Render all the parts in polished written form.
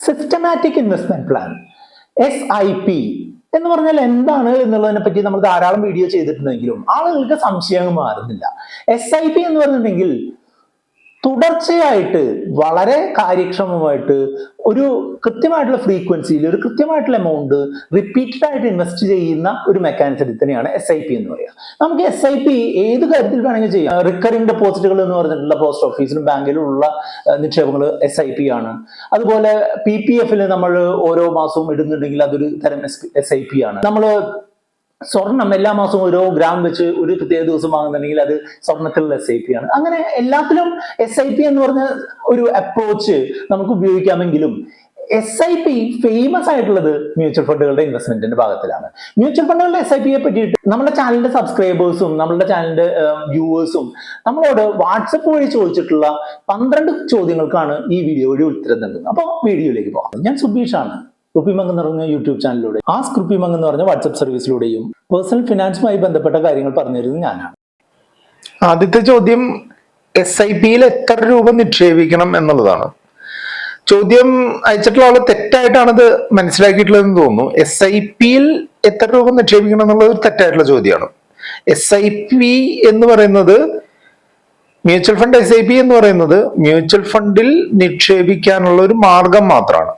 Systematic investment plan SIP എന്ന് പറഞ്ഞാൽ എന്താണ് എന്നുള്ളതിനെ പറ്റി നമ്മൾ ധാരാളം വീഡിയോ ചെയ്തിട്ടുണ്ടെങ്കിലും ആളുകൾക്ക് സംശയം മാറുന്നില്ല. SIP എന്ന് പറഞ്ഞിട്ടുണ്ടെങ്കിൽ തുടർച്ചയായിട്ട് വളരെ കാര്യക്ഷമമായിട്ട് ഒരു കൃത്യമായിട്ടുള്ള ഫ്രീക്വൻസിയിൽ ഒരു കൃത്യമായിട്ടുള്ള എമൗണ്ട് റിപ്പീറ്റഡ് ആയിട്ട് ഇൻവെസ്റ്റ് ചെയ്യുന്ന ഒരു മെക്കാനിസത്തിൽ തന്നെയാണ് SIP എന്ന് പറയുക. നമുക്ക് SIP ഏത് കാര്യത്തിൽ വേണമെങ്കിൽ ചെയ്യാം. റിക്കറിംഗ് ഡെപ്പോസിറ്റുകൾ എന്ന് പറഞ്ഞിട്ടുള്ള പോസ്റ്റ് ഓഫീസിലും ബാങ്കിലും ഉള്ള നിക്ഷേപങ്ങൾ SIP ആണ്. അതുപോലെ PPF നമ്മൾ ഓരോ മാസവും ഇടുന്നുണ്ടെങ്കിൽ അതൊരു തരം SIP ആണ്. നമ്മൾ സ്വർണം എല്ലാ മാസവും ഓരോ ഗ്രാം വെച്ച് ഒരു പ്രത്യേക ദിവസം വാങ്ങുന്നുണ്ടെങ്കിൽ അത് സ്വർണത്തിലുള്ള SIP ആണ്. അങ്ങനെ എല്ലാത്തിലും SIP എന്ന് പറഞ്ഞ ഒരു അപ്രോച്ച് നമുക്ക് ഉപയോഗിക്കാമെങ്കിലും SIP ഫേമസ് ആയിട്ടുള്ളത് മ്യൂച്വൽ ഫണ്ടുകളുടെ ഇൻവെസ്റ്റ്മെന്റിന്റെ ഭാഗത്തിലാണ്. മ്യൂച്വൽ ഫണ്ടുകളുടെ SIPയെ പറ്റിയിട്ട് നമ്മുടെ ചാനലിന്റെ സബ്സ്ക്രൈബേഴ്സും നമ്മുടെ ചാനലിന്റെ വ്യൂവേഴ്സും നമ്മളോട് വാട്സപ്പ് വഴി ചോദിച്ചിട്ടുള്ള 12 ചോദ്യങ്ങൾക്കാണ് ഈ വീഡിയോ വഴി ഉത്തരം നൽകുന്നത്. അപ്പോൾ വീഡിയോയിലേക്ക് പോകാം. ഞാൻ സുബീഷാണ്. റുപ്പിമംഗ് എന്ന് പറഞ്ഞ യൂട്യൂബ് ചാനലിലൂടെ ആസ്ക് റുപ്പിമംഗ് എന്ന് പറഞ്ഞ വാട്സപ്പ് സർവീസിലൂടെയും പേഴ്സണൽ ഫിനാൻസുമായി ബന്ധപ്പെട്ട കാര്യങ്ങൾ പറഞ്ഞിരുന്നത് ഞാനാണ്. ആദ്യത്തെ ചോദ്യം SIPയിൽ എത്ര രൂപ നിക്ഷേപിക്കണം എന്നുള്ളതാണ്. ചോദ്യം അയച്ചിട്ടുള്ള ആള് തെറ്റായിട്ടാണത് മനസ്സിലാക്കിയിട്ടുള്ളതെന്ന് തോന്നുന്നു. SIPയിൽ എത്ര രൂപ നിക്ഷേപിക്കണം എന്നുള്ളത് ഒരു തെറ്റായിട്ടുള്ള ചോദ്യമാണ്. SIP എന്ന് പറയുന്നത് മ്യൂച്വൽ ഫണ്ട് SIP എന്ന് പറയുന്നത് മ്യൂച്വൽ ഫണ്ടിൽ നിക്ഷേപിക്കാനുള്ള ഒരു മാർഗം മാത്രമാണ്.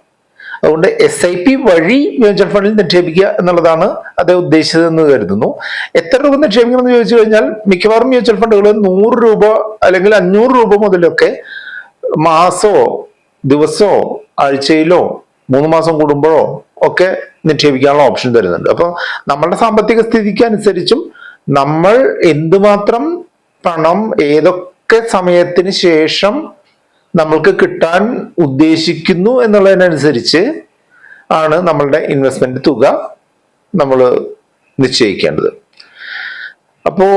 അതുകൊണ്ട് SIP വഴി മ്യൂച്വൽ ഫണ്ടിൽ നിക്ഷേപിക്കുക എന്നുള്ളതാണ് അദ്ദേഹം ഉദ്ദേശിച്ചതെന്ന് കരുതുന്നു. എത്ര രൂപ നിക്ഷേപിക്കണം എന്ന് ചോദിച്ചു കഴിഞ്ഞാൽ മിക്കവാറും മ്യൂച്വൽ ഫണ്ടുകൾ 100 രൂപ അല്ലെങ്കിൽ 500 രൂപ മുതലൊക്കെ മാസമോ ദിവസമോ ആഴ്ചയിലോ 3 മാസം കൂടുമ്പോഴോ ഒക്കെ നിക്ഷേപിക്കാനുള്ള ഓപ്ഷൻ തരുന്നുണ്ട്. അപ്പൊ നമ്മളുടെ സാമ്പത്തിക സ്ഥിതിക്ക് അനുസരിച്ചും നമ്മൾ എന്തുമാത്രം പണം ഏതൊക്കെ സമയത്തിന് ശേഷം നമ്മൾക്ക് കിട്ടാൻ ഉദ്ദേശിക്കുന്നു എന്നുള്ളതിനനുസരിച്ച് ആണ് നമ്മളുടെ ഇൻവെസ്റ്റ്മെന്റ് തുക നമ്മൾ നിശ്ചയിക്കേണ്ടത്. അപ്പോ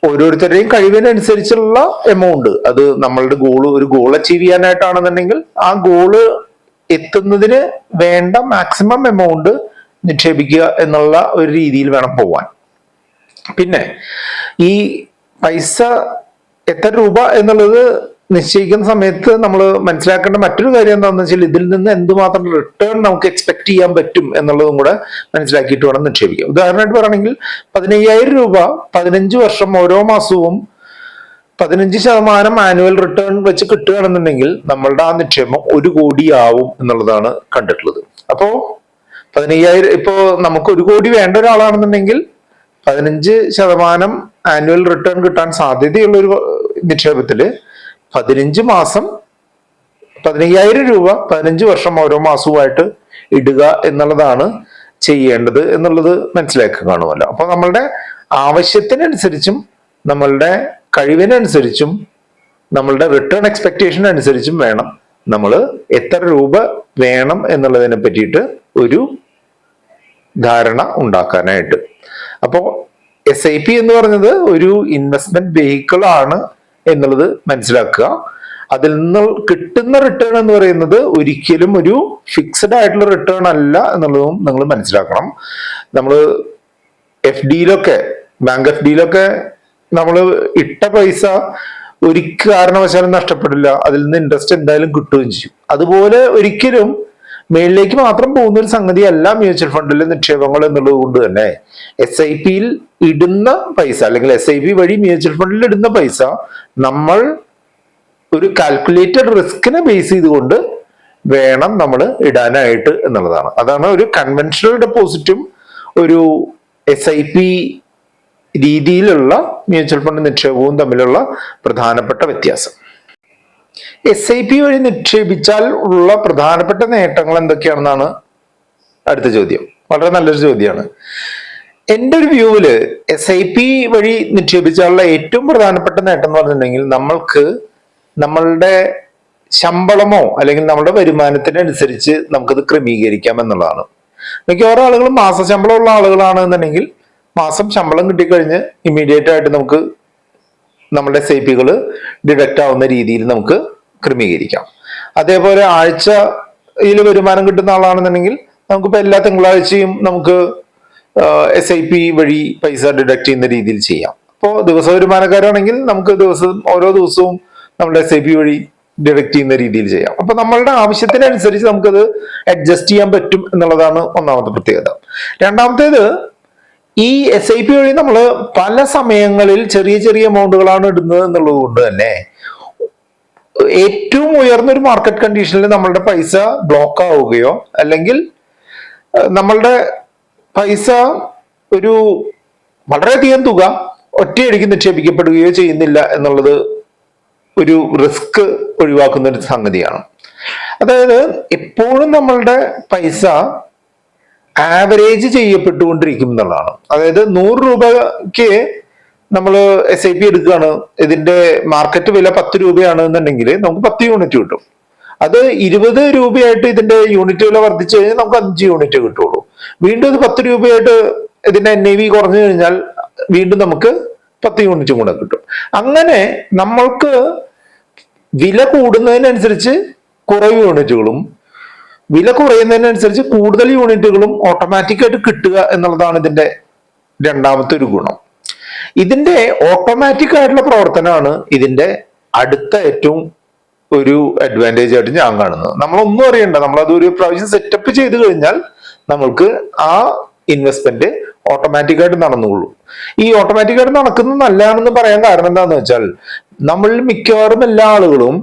ഓരോരുത്തരുടെയും കഴിവിനനുസരിച്ചുള്ള എമൗണ്ട്, അത് നമ്മളുടെ ഒരു ഗോൾ അച്ചീവ് ചെയ്യാനായിട്ടാണെന്നുണ്ടെങ്കിൽ ആ ഗോള് എത്തുന്നതിന് വേണ്ട മാക്സിമം എമൗണ്ട് നിക്ഷേപിക്കുക എന്നുള്ള ഒരു രീതിയിൽ വേണം പോവാൻ. പിന്നെ ഈ പൈസ എത്ര രൂപ എന്നുള്ളത് നിശ്ചയിക്കുന്ന സമയത്ത് നമ്മൾ മനസ്സിലാക്കേണ്ട മറ്റൊരു കാര്യം എന്താണെന്ന് വെച്ചാൽ ഇതിൽ നിന്ന് എന്തുമാത്രം റിട്ടേൺ നമുക്ക് എക്സ്പെക്ട് ചെയ്യാൻ പറ്റും എന്നുള്ളതും കൂടെ മനസ്സിലാക്കിയിട്ട് വേണം നിക്ഷേപിക്കാം. ഉദാഹരണമായിട്ട് പറയുകയാണെങ്കിൽ 15,000 രൂപ 15 വർഷം ഓരോ മാസവും 15% ആനുവൽ റിട്ടേൺ വെച്ച് കിട്ടുകയാണെന്നുണ്ടെങ്കിൽ നമ്മളുടെ ആ നിക്ഷേപം 1 കോടി ആവും എന്നുള്ളതാണ് കണ്ടിട്ടുള്ളത്. അപ്പോ 15,000 ഇപ്പോ നമുക്ക് 1 കോടി വേണ്ട ഒരാളാണെന്നുണ്ടെങ്കിൽ 15% ആനുവൽ റിട്ടേൺ കിട്ടാൻ സാധ്യതയുള്ള ഒരു നിക്ഷേപത്തില് 15 മാസം 15,000 രൂപ 15 വർഷം ഓരോ മാസവുമായിട്ട് ഇടുക എന്നുള്ളതാണ് ചെയ്യേണ്ടത് എന്നുള്ളത് മനസ്സിലാക്കി കാണുമല്ലോ. അപ്പൊ നമ്മളുടെ ആവശ്യത്തിനനുസരിച്ചും നമ്മളുടെ കഴിവിനനുസരിച്ചും നമ്മളുടെ റിട്ടേൺ എക്സ്പെക്ടേഷൻ അനുസരിച്ചും വേണം നമ്മൾ എത്ര രൂപ വേണം എന്നുള്ളതിനെ പറ്റിയിട്ട് ഒരു ധാരണ ഉണ്ടാക്കാനായിട്ട്. അപ്പോൾ SIP എന്ന് പറഞ്ഞത് ഒരു ഇൻവെസ്റ്റ്മെന്റ് വെഹിക്കിൾ ആണ് എന്നുള്ളത് മനസ്സിലാക്കുക. അതിൽ നിന്ന് കിട്ടുന്ന റിട്ടേൺ എന്ന് പറയുന്നത് ഒരിക്കലും ഒരു ഫിക്സഡ് ആയിട്ടുള്ള റിട്ടേൺ അല്ല എന്നുള്ളതും നിങ്ങൾ മനസ്സിലാക്കണം. നമ്മൾ ബാങ്ക് FDയിലൊക്കെ നമ്മൾ ഇട്ട പൈസ ഒരു കാരണവശാലും നഷ്ടപ്പെടില്ല. അതിൽ നിന്ന് ഇൻട്രസ്റ്റ് എന്തായാലും കിട്ടുകയും ചെയ്യും. അതുപോലെ ഒരിക്കലും മേളിലേക്ക് മാത്രം പോകുന്ന ഒരു സംഗതി അല്ല മ്യൂച്വൽ ഫണ്ടിലെ നിക്ഷേപങ്ങൾ എന്നുള്ളത് കൊണ്ട് തന്നെ SIPയിൽ ഇടുന്ന പൈസ അല്ലെങ്കിൽ SIP വഴി മ്യൂച്വൽ ഫണ്ടിൽ ഇടുന്ന പൈസ നമ്മൾ ഒരു കാൽക്കുലേറ്റഡ് റിസ്കിനെ ബേസ് ചെയ്തുകൊണ്ട് വേണം നമ്മൾ ഇടാനായിട്ട് എന്നുള്ളതാണ്. അതാണ് ഒരു കൺവെൻഷണൽ ഡെപ്പോസിറ്റും ഒരു SIP രീതിയിലുള്ള മ്യൂച്വൽ ഫണ്ട് നിക്ഷേപവും തമ്മിലുള്ള പ്രധാനപ്പെട്ട വ്യത്യാസം. SIP വഴി നിക്ഷേപിച്ചാൽ ഉള്ള പ്രധാനപ്പെട്ട നേട്ടങ്ങൾ എന്തൊക്കെയാണെന്നാണ് അടുത്ത ചോദ്യം. വളരെ നല്ലൊരു ചോദ്യമാണ്. എൻ്റെ ഒരു വ്യൂവില് SIP വഴി നിക്ഷേപിച്ചാലുള്ള ഏറ്റവും പ്രധാനപ്പെട്ട നേട്ടം എന്ന് പറഞ്ഞിട്ടുണ്ടെങ്കിൽ നമ്മൾക്ക് നമ്മളുടെ ശമ്പളമോ അല്ലെങ്കിൽ നമ്മുടെ വരുമാനത്തിനനുസരിച്ച് നമുക്കത് ക്രമീകരിക്കാം എന്നുള്ളതാണ്. മിക്കവാറും ആളുകൾ മാസശമ്പളം ഉള്ള ആളുകളാണെന്നുണ്ടെങ്കിൽ മാസം ശമ്പളം കിട്ടിക്കഴിഞ്ഞ് ഇമ്മീഡിയറ്റ് ആയിട്ട് നമുക്ക് നമ്മുടെ SIPകൾ ഡിഡക്റ്റ് ആവുന്ന രീതിയിൽ നമുക്ക് ക്രമീകരിക്കാം. അതേപോലെ ആഴ്ചയിൽ വരുമാനം കിട്ടുന്ന ആളാണെന്നുണ്ടെങ്കിൽ നമുക്കിപ്പോൾ എല്ലാ തിങ്കളാഴ്ചയും നമുക്ക് SIP വഴി പൈസ ഡിഡക്ട് ചെയ്യുന്ന രീതിയിൽ ചെയ്യാം. അപ്പോൾ ദിവസ വരുമാനക്കാരാണെങ്കിൽ നമുക്ക് ഓരോ ദിവസവും നമ്മുടെ SIP വഴി ഡിഡക്ട് ചെയ്യുന്ന രീതിയിൽ ചെയ്യാം. അപ്പൊ നമ്മളുടെ ആവശ്യത്തിനനുസരിച്ച് നമുക്കത് അഡ്ജസ്റ്റ് ചെയ്യാൻ പറ്റും എന്നുള്ളതാണ് ഒന്നാമത്തെ പ്രത്യേകത. രണ്ടാമത്തേത്, ഈ SIP വഴി നമ്മൾ പല സമയങ്ങളിൽ ചെറിയ ചെറിയ എമൗണ്ടുകളാണ് ഇടുന്നത് എന്നുള്ളത് കൊണ്ട് തന്നെ ഏറ്റവും ഉയർന്ന ഒരു മാർക്കറ്റ് കണ്ടീഷനിൽ നമ്മളുടെ പൈസ ബ്ലോക്ക് ആവുകയോ അല്ലെങ്കിൽ നമ്മളുടെ പൈസ ഒരു വളരെയധികം തുക ഒറ്റയടിക്ക് നിക്ഷേപിക്കപ്പെടുകയോ ചെയ്യുന്നില്ല എന്നുള്ളത് ഒരു റിസ്ക് ഒഴിവാക്കുന്ന ഒരു സംഗതിയാണ്. അതായത് എപ്പോഴും നമ്മളുടെ പൈസ ആവറേജ് ചെയ്യപ്പെട്ടുകൊണ്ടിരിക്കും എന്നുള്ളതാണ്. അതായത് 100 രൂപയ്ക്ക് നമ്മൾ SIP എടുക്കുകയാണ്, ഇതിന്റെ മാർക്കറ്റ് വില 10 രൂപയാണ് എന്നുണ്ടെങ്കിൽ നമുക്ക് 10 യൂണിറ്റ് കിട്ടും. അത് 20 രൂപയായിട്ട് ഇതിന്റെ യൂണിറ്റ് വില വർദ്ധിച്ചു കഴിഞ്ഞാൽ നമുക്ക് 5 യൂണിറ്റ് കിട്ടുള്ളൂ. വീണ്ടും ഇത് 10 രൂപയായിട്ട് ഇതിന്റെ NAV കുറഞ്ഞു കഴിഞ്ഞാൽ വീണ്ടും നമുക്ക് 10 യൂണിറ്റും കൂടെ കിട്ടും. അങ്ങനെ നമ്മൾക്ക് വില കൂടുന്നതിനനുസരിച്ച് കുറവ് യൂണിറ്റുകളും വില കുറയുന്നതിനനുസരിച്ച് കൂടുതൽ യൂണിറ്റുകളും ഓട്ടോമാറ്റിക്കായിട്ട് കിട്ടുക എന്നുള്ളതാണ് ഇതിന്റെ രണ്ടാമത്തെ ഒരു ഗുണം. ഇതിന്റെ ഓട്ടോമാറ്റിക് ആയിട്ടുള്ള പ്രവർത്തനമാണ് ഇതിന്റെ അടുത്ത ഏറ്റവും ഒരു അഡ്വാൻറ്റേജ് ആയിട്ട് ഞാൻ കാണുന്നത്. നമ്മളൊന്നും അറിയണ്ട, നമ്മളത് ഒരു പ്രാവശ്യം സെറ്റപ്പ് ചെയ്ത് കഴിഞ്ഞാൽ നമ്മൾക്ക് ആ ഇൻവെസ്റ്റ്മെന്റ് ഓട്ടോമാറ്റിക്കായിട്ട് നടന്നുകൊള്ളൂ. ഈ ഓട്ടോമാറ്റിക്കായിട്ട് നടക്കുന്നത് നല്ലതാണെന്ന് പറയാൻ കാരണം എന്താണെന്ന് വെച്ചാൽ, നമ്മൾ മിക്കവാറും എല്ലാ ആളുകളും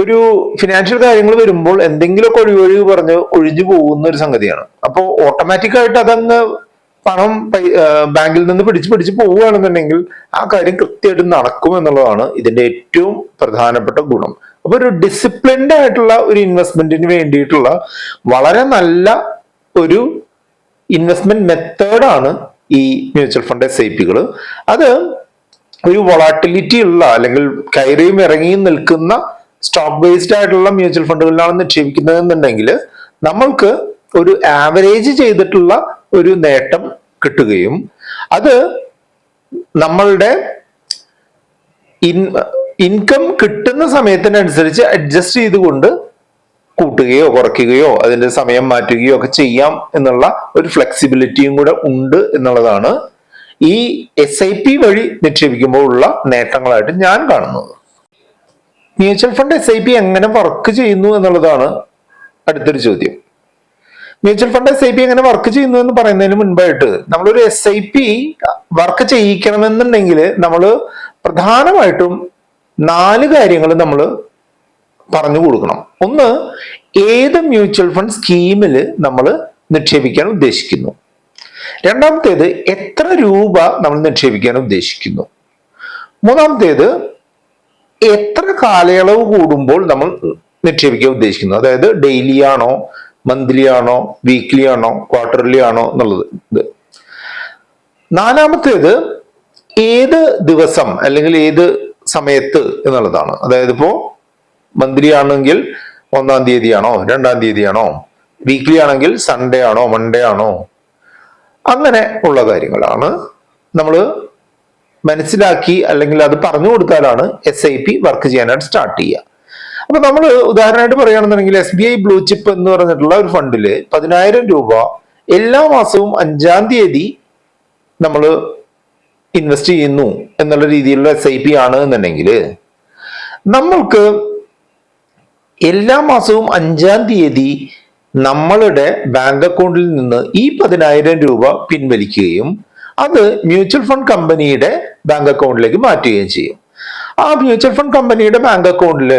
ഒരു ഫിനാൻഷ്യൽ കാര്യങ്ങൾ വരുമ്പോൾ എന്തെങ്കിലുമൊക്കെ ഒഴിവൊഴിവ് പറഞ്ഞ് ഒഴിഞ്ഞു പോകുന്ന ഒരു സംഗതിയാണ്. അപ്പോൾ ഓട്ടോമാറ്റിക്കായിട്ട് അതങ്ങ് പണം ബാങ്കിൽ നിന്ന് പിടിച്ച് പോവുകയാണെന്നുണ്ടെങ്കിൽ ആ കാര്യം കൃത്യമായിട്ട് നടക്കും എന്നുള്ളതാണ് ഇതിന്റെ ഏറ്റവും പ്രധാനപ്പെട്ട ഗുണം. അപ്പൊ ഒരു ഡിസിപ്ലിൻഡ് ആയിട്ടുള്ള ഒരു ഇൻവെസ്റ്റ്മെന്റിന് വേണ്ടിയിട്ടുള്ള വളരെ നല്ല ഒരു ഇൻവെസ്റ്റ്മെന്റ് മെത്തേഡാണ് ഈ മ്യൂച്വൽ ഫണ്ട് SIPകൾ. അത് ഒരു വൊളാറ്റിലിറ്റി ഉള്ള അല്ലെങ്കിൽ കയറിയും ഇറങ്ങിയും നിൽക്കുന്ന സ്റ്റോക്ക് ബേസ്ഡ് ആയിട്ടുള്ള മ്യൂച്വൽ ഫണ്ടുകളിലാണ് നിക്ഷേപിക്കുന്നത് എന്നുണ്ടെങ്കിൽ നമ്മൾക്ക് ഒരു ആവറേജ് ചെയ്തിട്ടുള്ള ഒരു നേട്ടം കിട്ടുകയും അത് നമ്മളുടെ ഇൻകം കിട്ടുന്ന സമയത്തിനനുസരിച്ച് അഡ്ജസ്റ്റ് ചെയ്തുകൊണ്ട് കൂട്ടുകയോ കുറയ്ക്കുകയോ അതിന്റെ സമയം മാറ്റുകയോ ഒക്കെ ചെയ്യാം എന്നുള്ള ഒരു ഫ്ലെക്സിബിലിറ്റിയും കൂടെ ഉണ്ട് എന്നുള്ളതാണ് ഈ SIP വഴി നിക്ഷേപിക്കുമ്പോൾ ഉള്ള നേട്ടങ്ങളായിട്ട് ഞാൻ കാണുന്നത്. മ്യൂച്വൽ ഫണ്ട് SIP എങ്ങനെ വർക്ക് ചെയ്യുന്നു എന്നുള്ളതാണ് അടുത്തൊരു ചോദ്യം. മ്യൂച്വൽ ഫണ്ട് SIP എങ്ങനെ വർക്ക് ചെയ്യുന്നു എന്ന് പറയുന്നതിന് മുൻപായിട്ട് നമ്മളൊരു SIP വർക്ക് ചെയ്യിക്കണമെന്നുണ്ടെങ്കിൽ നമ്മൾ പ്രധാനമായിട്ടും 4 കാര്യങ്ങൾ നമ്മൾ പറഞ്ഞു കൊടുക്കണം. ഒന്ന്, ഏത് മ്യൂച്വൽ ഫണ്ട് സ്കീമിൽ നമ്മൾ നിക്ഷേപിക്കാൻ ഉദ്ദേശിക്കുന്നു. രണ്ടാമത്തേത്, എത്ര രൂപ നമ്മൾ നിക്ഷേപിക്കാൻ ഉദ്ദേശിക്കുന്നു. മൂന്നാമത്തേത്, എത്ര കാലയളവ് കൂടുമ്പോൾ നമ്മൾ നിക്ഷേപിക്കാൻ ഉദ്ദേശിക്കുന്നു. അതായത് ഡെയിലി ആണോ, മന്ത്ലി ആണോ, വീക്ക്ലി ആണോ, ക്വാർട്ടർലി ആണോ എന്നുള്ളത്. നാലാമത്തേത്, ഏത് ദിവസം അല്ലെങ്കിൽ ഏത് സമയത്ത് എന്നുള്ളതാണ്. അതായത് ഇപ്പോ മന്ത്ലി ആണെങ്കിൽ 1-ാം തീയതി ആണോ, 2-ാം തീയതി ആണോ, വീക്ക്ലി ആണെങ്കിൽ സൺഡേ ആണോ, മൺഡേ ആണോ, അങ്ങനെ ഉള്ള കാര്യങ്ങളാണ് നമ്മൾ മനസ്സിലാക്കി അല്ലെങ്കിൽ അത് പറഞ്ഞു കൊടുത്താലാണ് SIP വർക്ക് ചെയ്യാനായിട്ട് സ്റ്റാർട്ട് ചെയ്യുക. അപ്പൊ നമ്മൾ ഉദാഹരണമായിട്ട് പറയുകയാണെന്നുണ്ടെങ്കിൽ SBI ബ്ലൂ ചിപ്പ് എന്ന് പറഞ്ഞിട്ടുള്ള ഒരു ഫണ്ടില് 10,000 രൂപ എല്ലാ മാസവും 5-ാം തീയതി നമ്മൾ ഇൻവെസ്റ്റ് ചെയ്യുന്നു എന്നുള്ള രീതിയിലുള്ള SIP ആണ് എന്നുണ്ടെങ്കിൽ നമ്മൾക്ക് എല്ലാ മാസവും 5-ാം തീയതി നമ്മളുടെ ബാങ്ക് അക്കൗണ്ടിൽ നിന്ന് ഈ 10,000 രൂപ പിൻവലിക്കുകയും അത് മ്യൂച്വൽ ഫണ്ട് കമ്പനിയുടെ ബാങ്ക് അക്കൗണ്ടിലേക്ക് മാറ്റുകയും ചെയ്യും. ആ മ്യൂച്വൽ ഫണ്ട് കമ്പനിയുടെ ബാങ്ക് അക്കൗണ്ടിൽ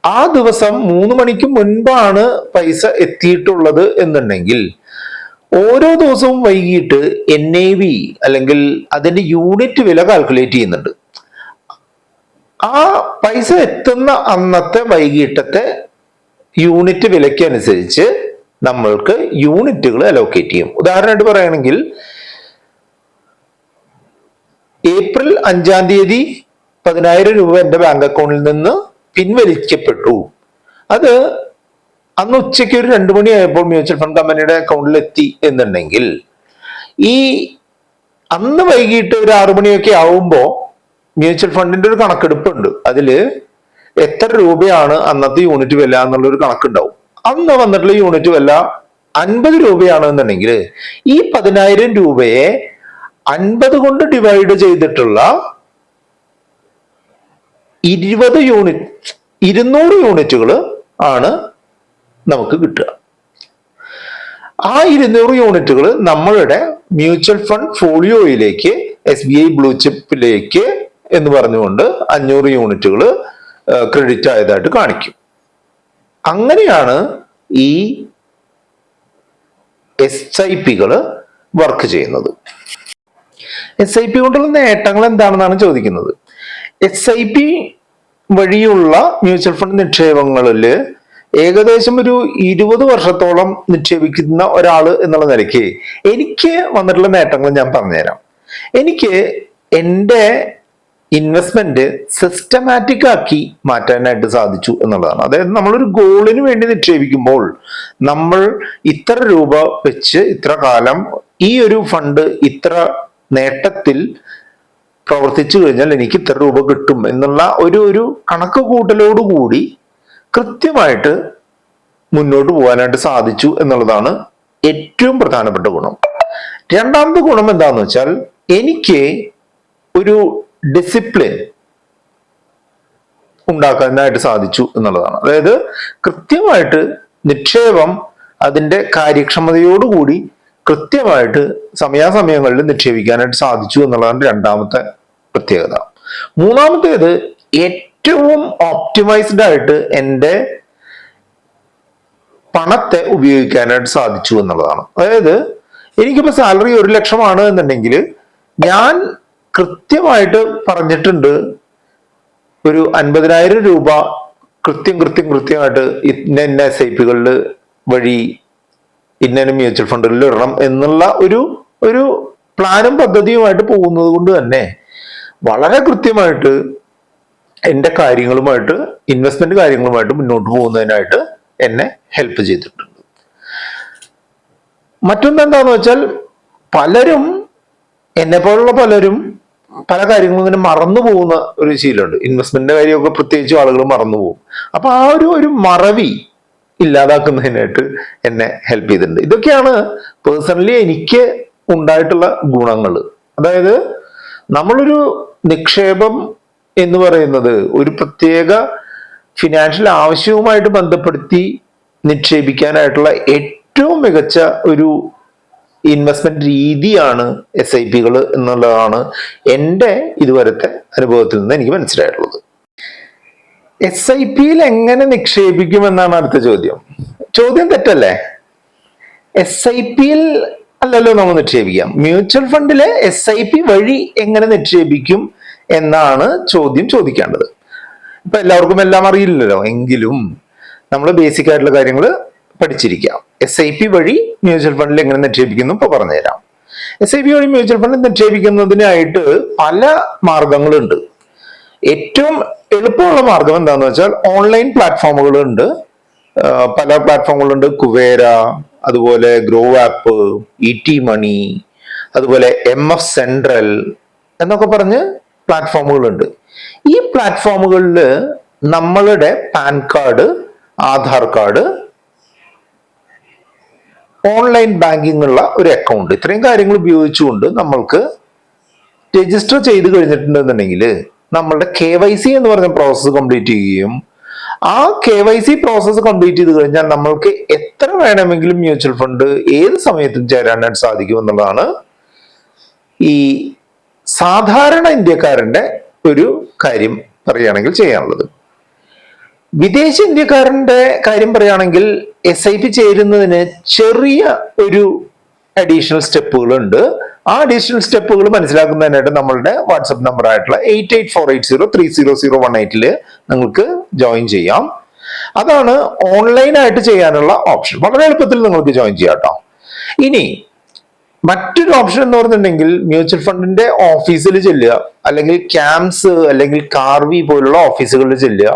ആ ദിവസം 3 മണിക്ക് മുൻപാണ് പൈസ എത്തിയിട്ടുള്ളത് എന്നുണ്ടെങ്കിൽ ഓരോ ദിവസവും വൈകിട്ട് NAV അല്ലെങ്കിൽ അതിന്റെ യൂണിറ്റ് വില കാൽക്കുലേറ്റ് ചെയ്യുന്നുണ്ട്. ആ പൈസ എത്തുന്ന അന്നത്തെ വൈകിട്ടത്തെ യൂണിറ്റ് വിലയ്ക്ക് അനുസരിച്ച് നമ്മൾക്ക് യൂണിറ്റുകൾ അലോക്കേറ്റ് ചെയ്യും. ഉദാഹരണമായിട്ട് പറയുകയാണെങ്കിൽ ഏപ്രിൽ 5-ാം തീയതി 10,000 രൂപ എന്റെ ബാങ്ക് അക്കൗണ്ടിൽ നിന്ന് പിൻവലിക്കപ്പെട്ടു. അത് അന്ന് ഉച്ചയ്ക്ക് ഒരു 2 മണിയായപ്പോൾ മ്യൂച്വൽ ഫണ്ട് കമ്പനിയുടെ അക്കൗണ്ടിൽ എത്തി എന്നുണ്ടെങ്കിൽ ഈ അന്ന് വൈകിട്ട് ഒരു 6 മണിയൊക്കെ ആവുമ്പോൾ മ്യൂച്വൽ ഫണ്ടിന്റെ ഒരു കണക്കെടുപ്പുണ്ട്. അതില് എത്ര രൂപയാണ് അന്നത്തെ യൂണിറ്റ് വില എന്നുള്ളൊരു കണക്കുണ്ടാവും. അന്ന് വന്നിട്ടുള്ള യൂണിറ്റ് വില 50 രൂപയാണ് എന്നുണ്ടെങ്കിൽ ഈ 10,000 രൂപയെ 50 കൊണ്ട് ഡിവൈഡ് ചെയ്തിട്ടുള്ള 200 യൂണിറ്റുകൾ ആണ് നമുക്ക് കിട്ടുക. ആ 200 യൂണിറ്റുകൾ നമ്മളുടെ മ്യൂച്വൽ ഫണ്ട് ഫോളിയോയിലേക്ക് SBI ബ്ലൂ ചിപ്പിലേക്ക് എന്ന് പറഞ്ഞുകൊണ്ട് 500 യൂണിറ്റുകൾ ക്രെഡിറ്റ് ആയതായിട്ട് കാണിക്കും. അങ്ങനെയാണ് ഈ SIP-കൾ വർക്ക് ചെയ്യുന്നത്. SIP കൊണ്ടുള്ള നേട്ടങ്ങൾ എന്താണെന്നാണ് ചോദിക്കുന്നത്. SIP വഴിയുള്ള മ്യൂച്വൽ ഫണ്ട് നിക്ഷേപങ്ങളിൽ ഏകദേശം ഒരു 20 വർഷത്തോളം നിക്ഷേപിക്കുന്ന ഒരാൾ എന്നുള്ള നിലയ്ക്ക് എനിക്ക് വന്നിട്ടുള്ള നേട്ടങ്ങൾ ഞാൻ പറഞ്ഞുതരാം. എനിക്ക് എൻ്റെ ഇൻവെസ്റ്റ്മെന്റ് സിസ്റ്റമാറ്റിക് ആക്കി മാറ്റാനായിട്ട് സാധിച്ചു എന്നുള്ളതാണ്. അതായത് നമ്മളൊരു ഗോളിന് വേണ്ടി നിക്ഷേപിക്കുമ്പോൾ നമ്മൾ ഇത്ര രൂപ വെച്ച് ഇത്ര കാലം ഈ ഒരു ഫണ്ട് ഇത്ര നേട്ടത്തിൽ പ്രവർത്തിച്ചു കഴിഞ്ഞാൽ എനിക്ക് ഇത്ര രൂപ കിട്ടും എന്നുള്ള ഒരു കണക്ക് കൂട്ടലോടുകൂടി കൃത്യമായിട്ട് മുന്നോട്ട് പോകാനായിട്ട് സാധിച്ചു എന്നുള്ളതാണ് ഏറ്റവും പ്രധാനപ്പെട്ട ഗുണം. രണ്ടാമത്തെ ഗുണം എന്താന്ന് വെച്ചാൽ എനിക്ക് ഒരു ഡിസിപ്ലിൻ ഉണ്ടാക്കാനായിട്ട് സാധിച്ചു എന്നുള്ളതാണ്. അതായത് കൃത്യമായിട്ട് നിക്ഷേപം അതിന്റെ കാര്യക്ഷമതയോടുകൂടി കൃത്യമായിട്ട് സമയാസമയങ്ങളിൽ നിക്ഷേപിക്കാനായിട്ട് സാധിച്ചു എന്നുള്ളതാണ് രണ്ടാമത്തെ പ്രത്യേകത. മൂന്നാമത്തേത് ഏറ്റവും ഓപ്റ്റിമൈസ്ഡ് ആയിട്ട് എൻ്റെ പണത്തെ ഉപയോഗിക്കാനായിട്ട് സാധിച്ചു എന്നുള്ളതാണ്. അതായത് എനിക്കിപ്പോ സാലറി 1 ലക്ഷമാണ് എന്നുണ്ടെങ്കിൽ ഞാൻ കൃത്യമായിട്ട് പറഞ്ഞിട്ടുണ്ട് ഒരു 50,000 രൂപ കൃത്യമായിട്ട് ഇന്ന SIP-കളിൽ വഴി ഇന്ന മ്യൂച്വൽ ഫണ്ടുകളിൽ ഇടണം എന്നുള്ള ഒരു പ്ലാനും പദ്ധതിയുമായിട്ട് പോകുന്നത് കൊണ്ട് തന്നെ വളരെ കൃത്യമായിട്ട് എൻ്റെ കാര്യങ്ങളുമായിട്ട് ഇൻവെസ്റ്റ്മെന്റ് കാര്യങ്ങളുമായിട്ട് മുന്നോട്ട് പോകുന്നതിനായിട്ട് എന്നെ ഹെൽപ്പ് ചെയ്തിട്ടുണ്ട്. മറ്റൊന്നെന്താന്ന് വെച്ചാൽ പലരും എന്നെ പോലുള്ള പലരും പല കാര്യങ്ങളും ഇങ്ങനെ മറന്നു പോകുന്ന ഒരു ശീലമുണ്ട്. ഇൻവെസ്റ്റ്മെന്റിന്റെ കാര്യമൊക്കെ പ്രത്യേകിച്ച് ആളുകൾ മറന്നു പോകും. അപ്പൊ ആ ഒരു മറവി ഇല്ലാതാക്കുന്നതിനായിട്ട് എന്നെ ഹെൽപ്പ് ചെയ്തിട്ടുണ്ട്. ഇതൊക്കെയാണ് പേഴ്സണലി എനിക്ക് ഉണ്ടായിട്ടുള്ള ഗുണങ്ങൾ. അതായത് നമ്മളൊരു നിക്ഷേപം എന്ന് പറയുന്നത് ഒരു പ്രത്യേക ഫിനാൻഷ്യൽ ആവശ്യവുമായിട്ട് ബന്ധപ്പെടുത്തി നിക്ഷേപിക്കാനായിട്ടുള്ള ഏറ്റവും മികച്ച ഒരു ഇൻവെസ്റ്റ്മെന്റ് രീതിയാണ് SIP-കൾ എന്നുള്ളതാണ് എൻ്റെ ഇതുവരത്തെ അനുഭവത്തിൽ നിന്ന് എനിക്ക് മനസ്സിലായിട്ടുള്ളത്. SIP-യിൽ എങ്ങനെ നിക്ഷേപിക്കുമെന്നാണ് അടുത്ത ചോദ്യം. ചോദ്യം തെറ്റല്ലേ? SIP-യിൽ അല്ലല്ലോ നമ്മൾ നിക്ഷേപിക്കാം. മ്യൂച്വൽ ഫണ്ടിലെ SIP വഴി എങ്ങനെ നിക്ഷേപിക്കും എന്നാണ് ചോദ്യം ചോദിക്കേണ്ടത്. ഇപ്പൊ എല്ലാവർക്കും എല്ലാം അറിയില്ലല്ലോ, എങ്കിലും നമ്മൾ ബേസിക് ആയിട്ടുള്ള കാര്യങ്ങൾ പഠിച്ചിരിക്കാം. SIP വഴി മ്യൂച്വൽ ഫണ്ടിൽ എങ്ങനെ നിക്ഷേപിക്കുന്നു ഇപ്പൊ പറഞ്ഞുതരാം. SIP വഴി മ്യൂച്വൽ ഫണ്ട് നിക്ഷേപിക്കുന്നതിനായിട്ട് പല മാർഗങ്ങളുണ്ട്. ഏറ്റവും എളുപ്പമുള്ള മാർഗം എന്താണെന്ന് വെച്ചാൽ ഓൺലൈൻ പ്ലാറ്റ്ഫോമുകളുണ്ട്. പല പ്ലാറ്റ്ഫോമുകളുണ്ട്. കുവേര, അതുപോലെ ഗ്രോ ആപ്പ്, ET മണി, അതുപോലെ MF സെൻട്രൽ എന്നൊക്കെ പറഞ്ഞ് പ്ലാറ്റ്ഫോമുകളുണ്ട്. ഈ പ്ലാറ്റ്ഫോമുകളിൽ നമ്മളുടെ pan card, Aadhaar card, online banking ഉള്ള ഒരു അക്കൗണ്ട്, ഇത്രയും കാര്യങ്ങൾ ഉപയോഗിച്ചുകൊണ്ട് നമ്മൾക്ക് രജിസ്റ്റർ ചെയ്ത് കഴിഞ്ഞിട്ടുണ്ടെന്നുണ്ടെങ്കിൽ നമ്മളുടെ KYC എന്ന് പറഞ്ഞ പ്രോസസ്സ് കംപ്ലീറ്റ് ചെയ്യുകയും ആ KYC പ്രോസസ്സ് കംപ്ലീറ്റ് ചെയ്ത് കഴിഞ്ഞാൽ നമ്മൾക്ക് എത്ര വേണമെങ്കിലും മ്യൂച്വൽ ഫണ്ട് ഏത് സമയത്തും ചേരാനായിട്ട് സാധിക്കും എന്നുള്ളതാണ് ഈ സാധാരണ ഇന്ത്യക്കാരന്റെ ഒരു കാര്യം പറയുകയാണെങ്കിൽ ചെയ്യാനുള്ളത്. വിദേശ ഇന്ത്യക്കാരന്റെ കാര്യം പറയുകയാണെങ്കിൽ SIP ചേരുന്നതിന് ചെറിയ ഒരു അഡീഷണൽ സ്റ്റെപ്പുകളുണ്ട്. ആ അഡീഷണൽ സ്റ്റെപ്പുകൾ മനസ്സിലാക്കുന്നതിനായിട്ട് നമ്മളുടെ വാട്സപ്പ് നമ്പർ ആയിട്ടുള്ള 8848030018 നിങ്ങൾക്ക് ജോയിൻ ചെയ്യാം. അതാണ് ഓൺലൈനായിട്ട് ചെയ്യാനുള്ള ഓപ്ഷൻ. വളരെ എളുപ്പത്തിൽ നിങ്ങൾക്ക് ജോയിൻ ചെയ്യാം കേട്ടോ. ഇനി മറ്റൊരു ഓപ്ഷൻ എന്ന് പറഞ്ഞിട്ടുണ്ടെങ്കിൽ മ്യൂച്വൽ ഫണ്ടിന്റെ ഓഫീസിൽ ചെല്ലുക, അല്ലെങ്കിൽ ക്യാംസ് അല്ലെങ്കിൽ കാർവി പോലുള്ള ഓഫീസുകളിൽ ചെല്ലുക.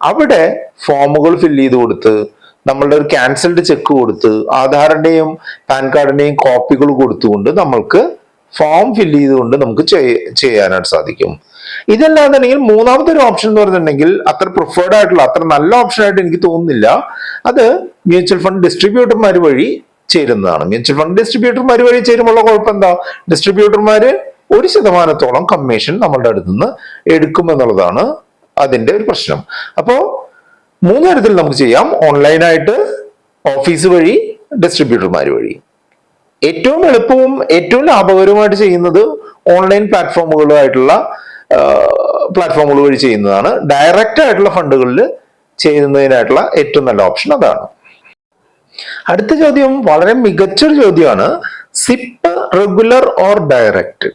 അവിടെ ഫോമുകൾ ഫില്ല് ചെയ്ത് കൊടുത്ത് നമ്മളുടെ ഒരു ക്യാൻസൽഡ് ചെക്ക് കൊടുത്ത് ആധാറിന്റെയും പാൻ കാർഡിന്റെയും കോപ്പികൾ കൊടുത്തുകൊണ്ട് നമ്മൾക്ക് ഫോം ഫില്ല് ചെയ്തുകൊണ്ട് നമുക്ക് ചെയ്യാനായിട്ട് സാധിക്കും. ഇതല്ലാന്നുണ്ടെങ്കിൽ മൂന്നാമത്തെ ഒരു ഓപ്ഷൻ എന്ന് പറഞ്ഞിട്ടുണ്ടെങ്കിൽ അത്ര പ്രിഫേർഡ് ആയിട്ടുള്ള അത്ര നല്ല ഓപ്ഷൻ ആയിട്ട് എനിക്ക് തോന്നുന്നില്ല. അത് മ്യൂച്വൽ ഫണ്ട് ഡിസ്ട്രിബ്യൂട്ടർമാർ വഴി ചേരുന്നതാണ്. മ്യൂച്വൽ ഫണ്ട് ഡിസ്ട്രിബ്യൂട്ടർമാർ വഴി ചേരുമ്പോൾ കുഴപ്പം എന്താ? ഡിസ്ട്രിബ്യൂട്ടർമാര് 1% കമ്മീഷൻ നമ്മളുടെ അടുത്ത് നിന്ന് എടുക്കുമെന്നുള്ളതാണ് അതിന്റെ ഒരു പ്രശ്നം. അപ്പോ 3 തരത്തിൽ നമുക്ക് ചെയ്യാം: ഓൺലൈനായിട്ട്, ഓഫീസ് വഴി, ഡിസ്ട്രിബ്യൂട്ടർമാർ വഴി. ഏറ്റവും എളുപ്പവും ഏറ്റവും ലാഭകരവുമായിട്ട് ചെയ്യുന്നത് ഓൺലൈൻ പ്ലാറ്റ്ഫോമുകളുമായിട്ടുള്ള പ്ലാറ്റ്ഫോമുകൾ വഴി ചെയ്യുന്നതാണ്. ഡയറക്റ്റ് ആയിട്ടുള്ള ഫണ്ടുകളിൽ ചെയ്യുന്നതിനായിട്ടുള്ള ഏറ്റവും നല്ല ഓപ്ഷൻ അതാണ്. അടുത്ത ചോദ്യം വളരെ മികച്ചൊരു ചോദ്യമാണ്: SIP regular or direct?